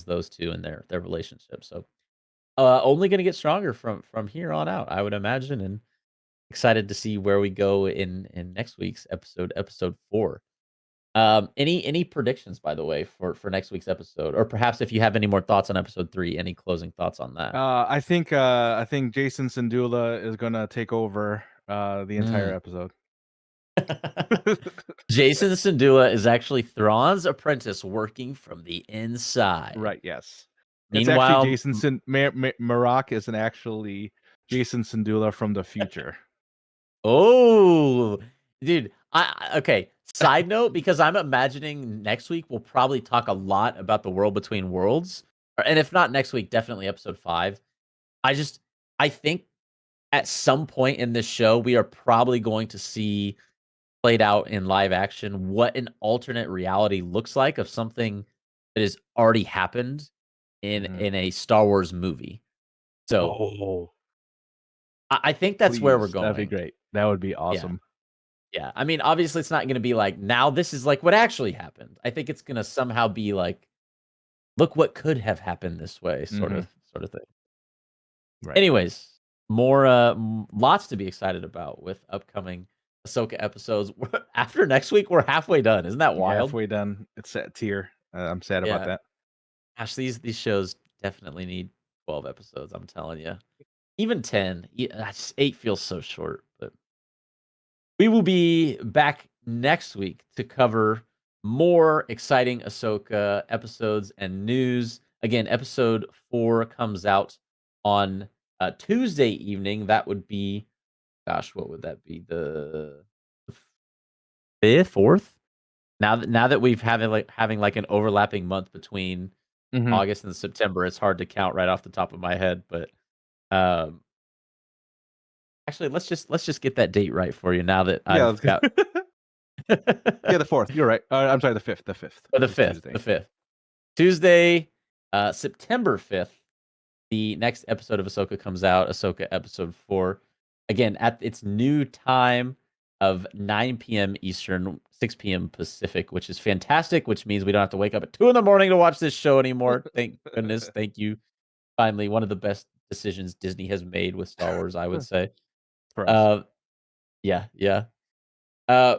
those 2 and their relationship, so, only gonna get stronger from here on out, I would imagine, and excited to see where we go in next week's episode 4. Any predictions, by the way, for next week's episode? Or perhaps if you have any more thoughts on episode 3, any closing thoughts on that?
I think Jason Sindula is gonna take over the entire
Mm.
episode.
Jason Sindula is actually Thrawn's apprentice working from the inside.
Right, yes. It's actually
Meanwhile
Jason Maroc isn't actually Jason Sindula from the future.
Oh, dude, okay, side note, because I'm imagining next week we'll probably talk a lot about the World Between Worlds, and if not next week, definitely episode 5. I think at some point in this show, we are probably going to see played out in live action what an alternate reality looks like of something that has already happened
Mhm.
in a Star Wars movie. So
Oh,
I think that's where we're
please, that'd be
going.
great. That would be
Yeah.
awesome.
Yeah. I mean, obviously it's not gonna be like, now this is like what actually happened. I think it's gonna somehow be like, look what could have happened this way,
Mhm.
sort of thing.
Right.
Anyways, more lots to be excited about with upcoming Ahsoka episodes. After next week, we're halfway done. Isn't that wild?
Halfway done. It's at tier. I'm sad about
Yeah.
that.
Gosh, these shows definitely need 12 episodes, I'm telling you. Even 10. Yeah, 8 feels so short, but we will be back next week to cover more exciting Ahsoka episodes and news. Again, episode 4 comes out on Tuesday evening. That would be, gosh, what would that be? The 5th, 4th? Now that we've having like an overlapping month between
Mhm.
August and September, it's hard to count right off the top of my head, but um actually let's just get that date right for you now that
Yeah,
I've
let's go.
got
Yeah, the 4th. You're right. I'm sorry, the 5th. The 5th
or the
is
5th,
Tuesday.
the 5th. Tuesday, September 5th, the next episode of Ahsoka comes out, Ahsoka episode 4. Again, at its new time of 9 p.m. Eastern, 6 p.m. Pacific, which is fantastic, which means we don't have to wake up at 2 in the morning to watch this show anymore. Thank goodness. Thank you. Finally, one of the best decisions Disney has made with Star Wars, I would say.
For us.
Uh, yeah, yeah. Uh,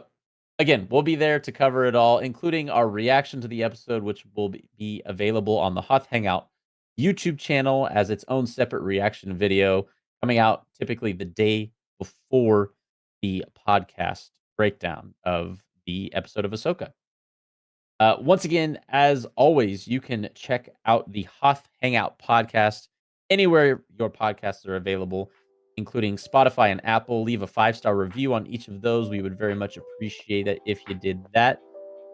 Again, we'll be there to cover it all, including our reaction to the episode, which will be available on the Hoth Hangout YouTube channel as its own separate reaction video, coming out typically the day before the podcast breakdown of the episode of Ahsoka. Once again, as always, you can check out the Hoth Hangout podcast anywhere your podcasts are available, including Spotify and Apple. Leave a 5-star review on each of those. We would very much appreciate it if you did that.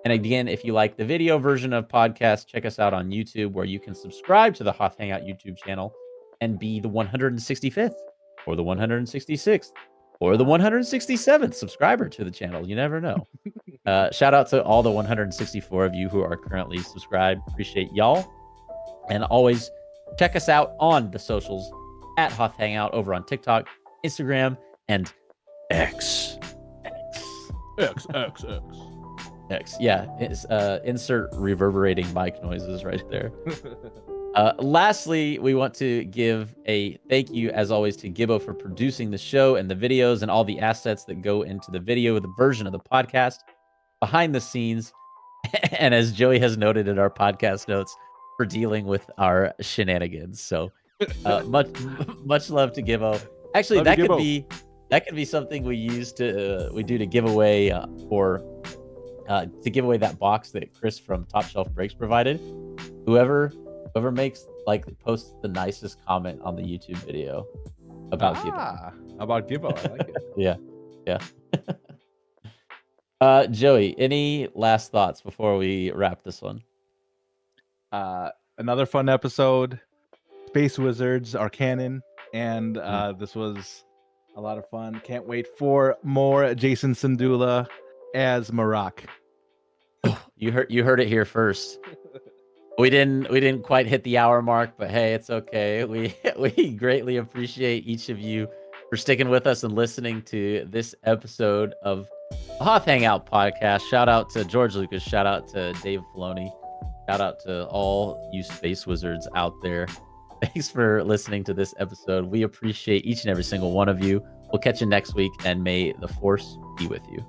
And again, if you like the video version of podcasts, check us out on YouTube, where you can subscribe to the Hoth Hangout YouTube channel and be the 165th or the 166th or the 167th subscriber to the channel. You never know. Shout out to all the 164 of you who are currently subscribed. Appreciate y'all. And always check us out on the socials at Hoth Hangout over on TikTok, Instagram, and X.
X.
X. Yeah. Insert reverberating mic noises right there. Lastly, we want to give a thank you, as always, to Gibbo for producing the show and the videos and all the assets that go into the video, the version of the podcast behind the scenes. And as Joey has noted in our podcast notes, for dealing with our shenanigans. So much love to Gibbo. Actually,
Love you,
that could be something we use to we do to give away to give away that box that Chris from Top Shelf Breaks provided. Whoever makes posts the nicest comment on the YouTube video about Gibbo.
About Gibbo. I like it.
Yeah. Joey, any last thoughts before we wrap this one?
Another fun episode. Space Wizards are canon, and this was a lot of fun. Can't wait for more Jason Sindula as Maroc.
You heard it here first. We didn't quite hit the hour mark, but hey, it's okay. We greatly appreciate each of you for sticking with us and listening to this episode of the Hoth Hangout podcast. Shout out to George Lucas. Shout out to Dave Filoni. Shout out to all you space wizards out there. Thanks for listening to this episode. We appreciate each and every single one of you. We'll catch you next week, and may the force be with you.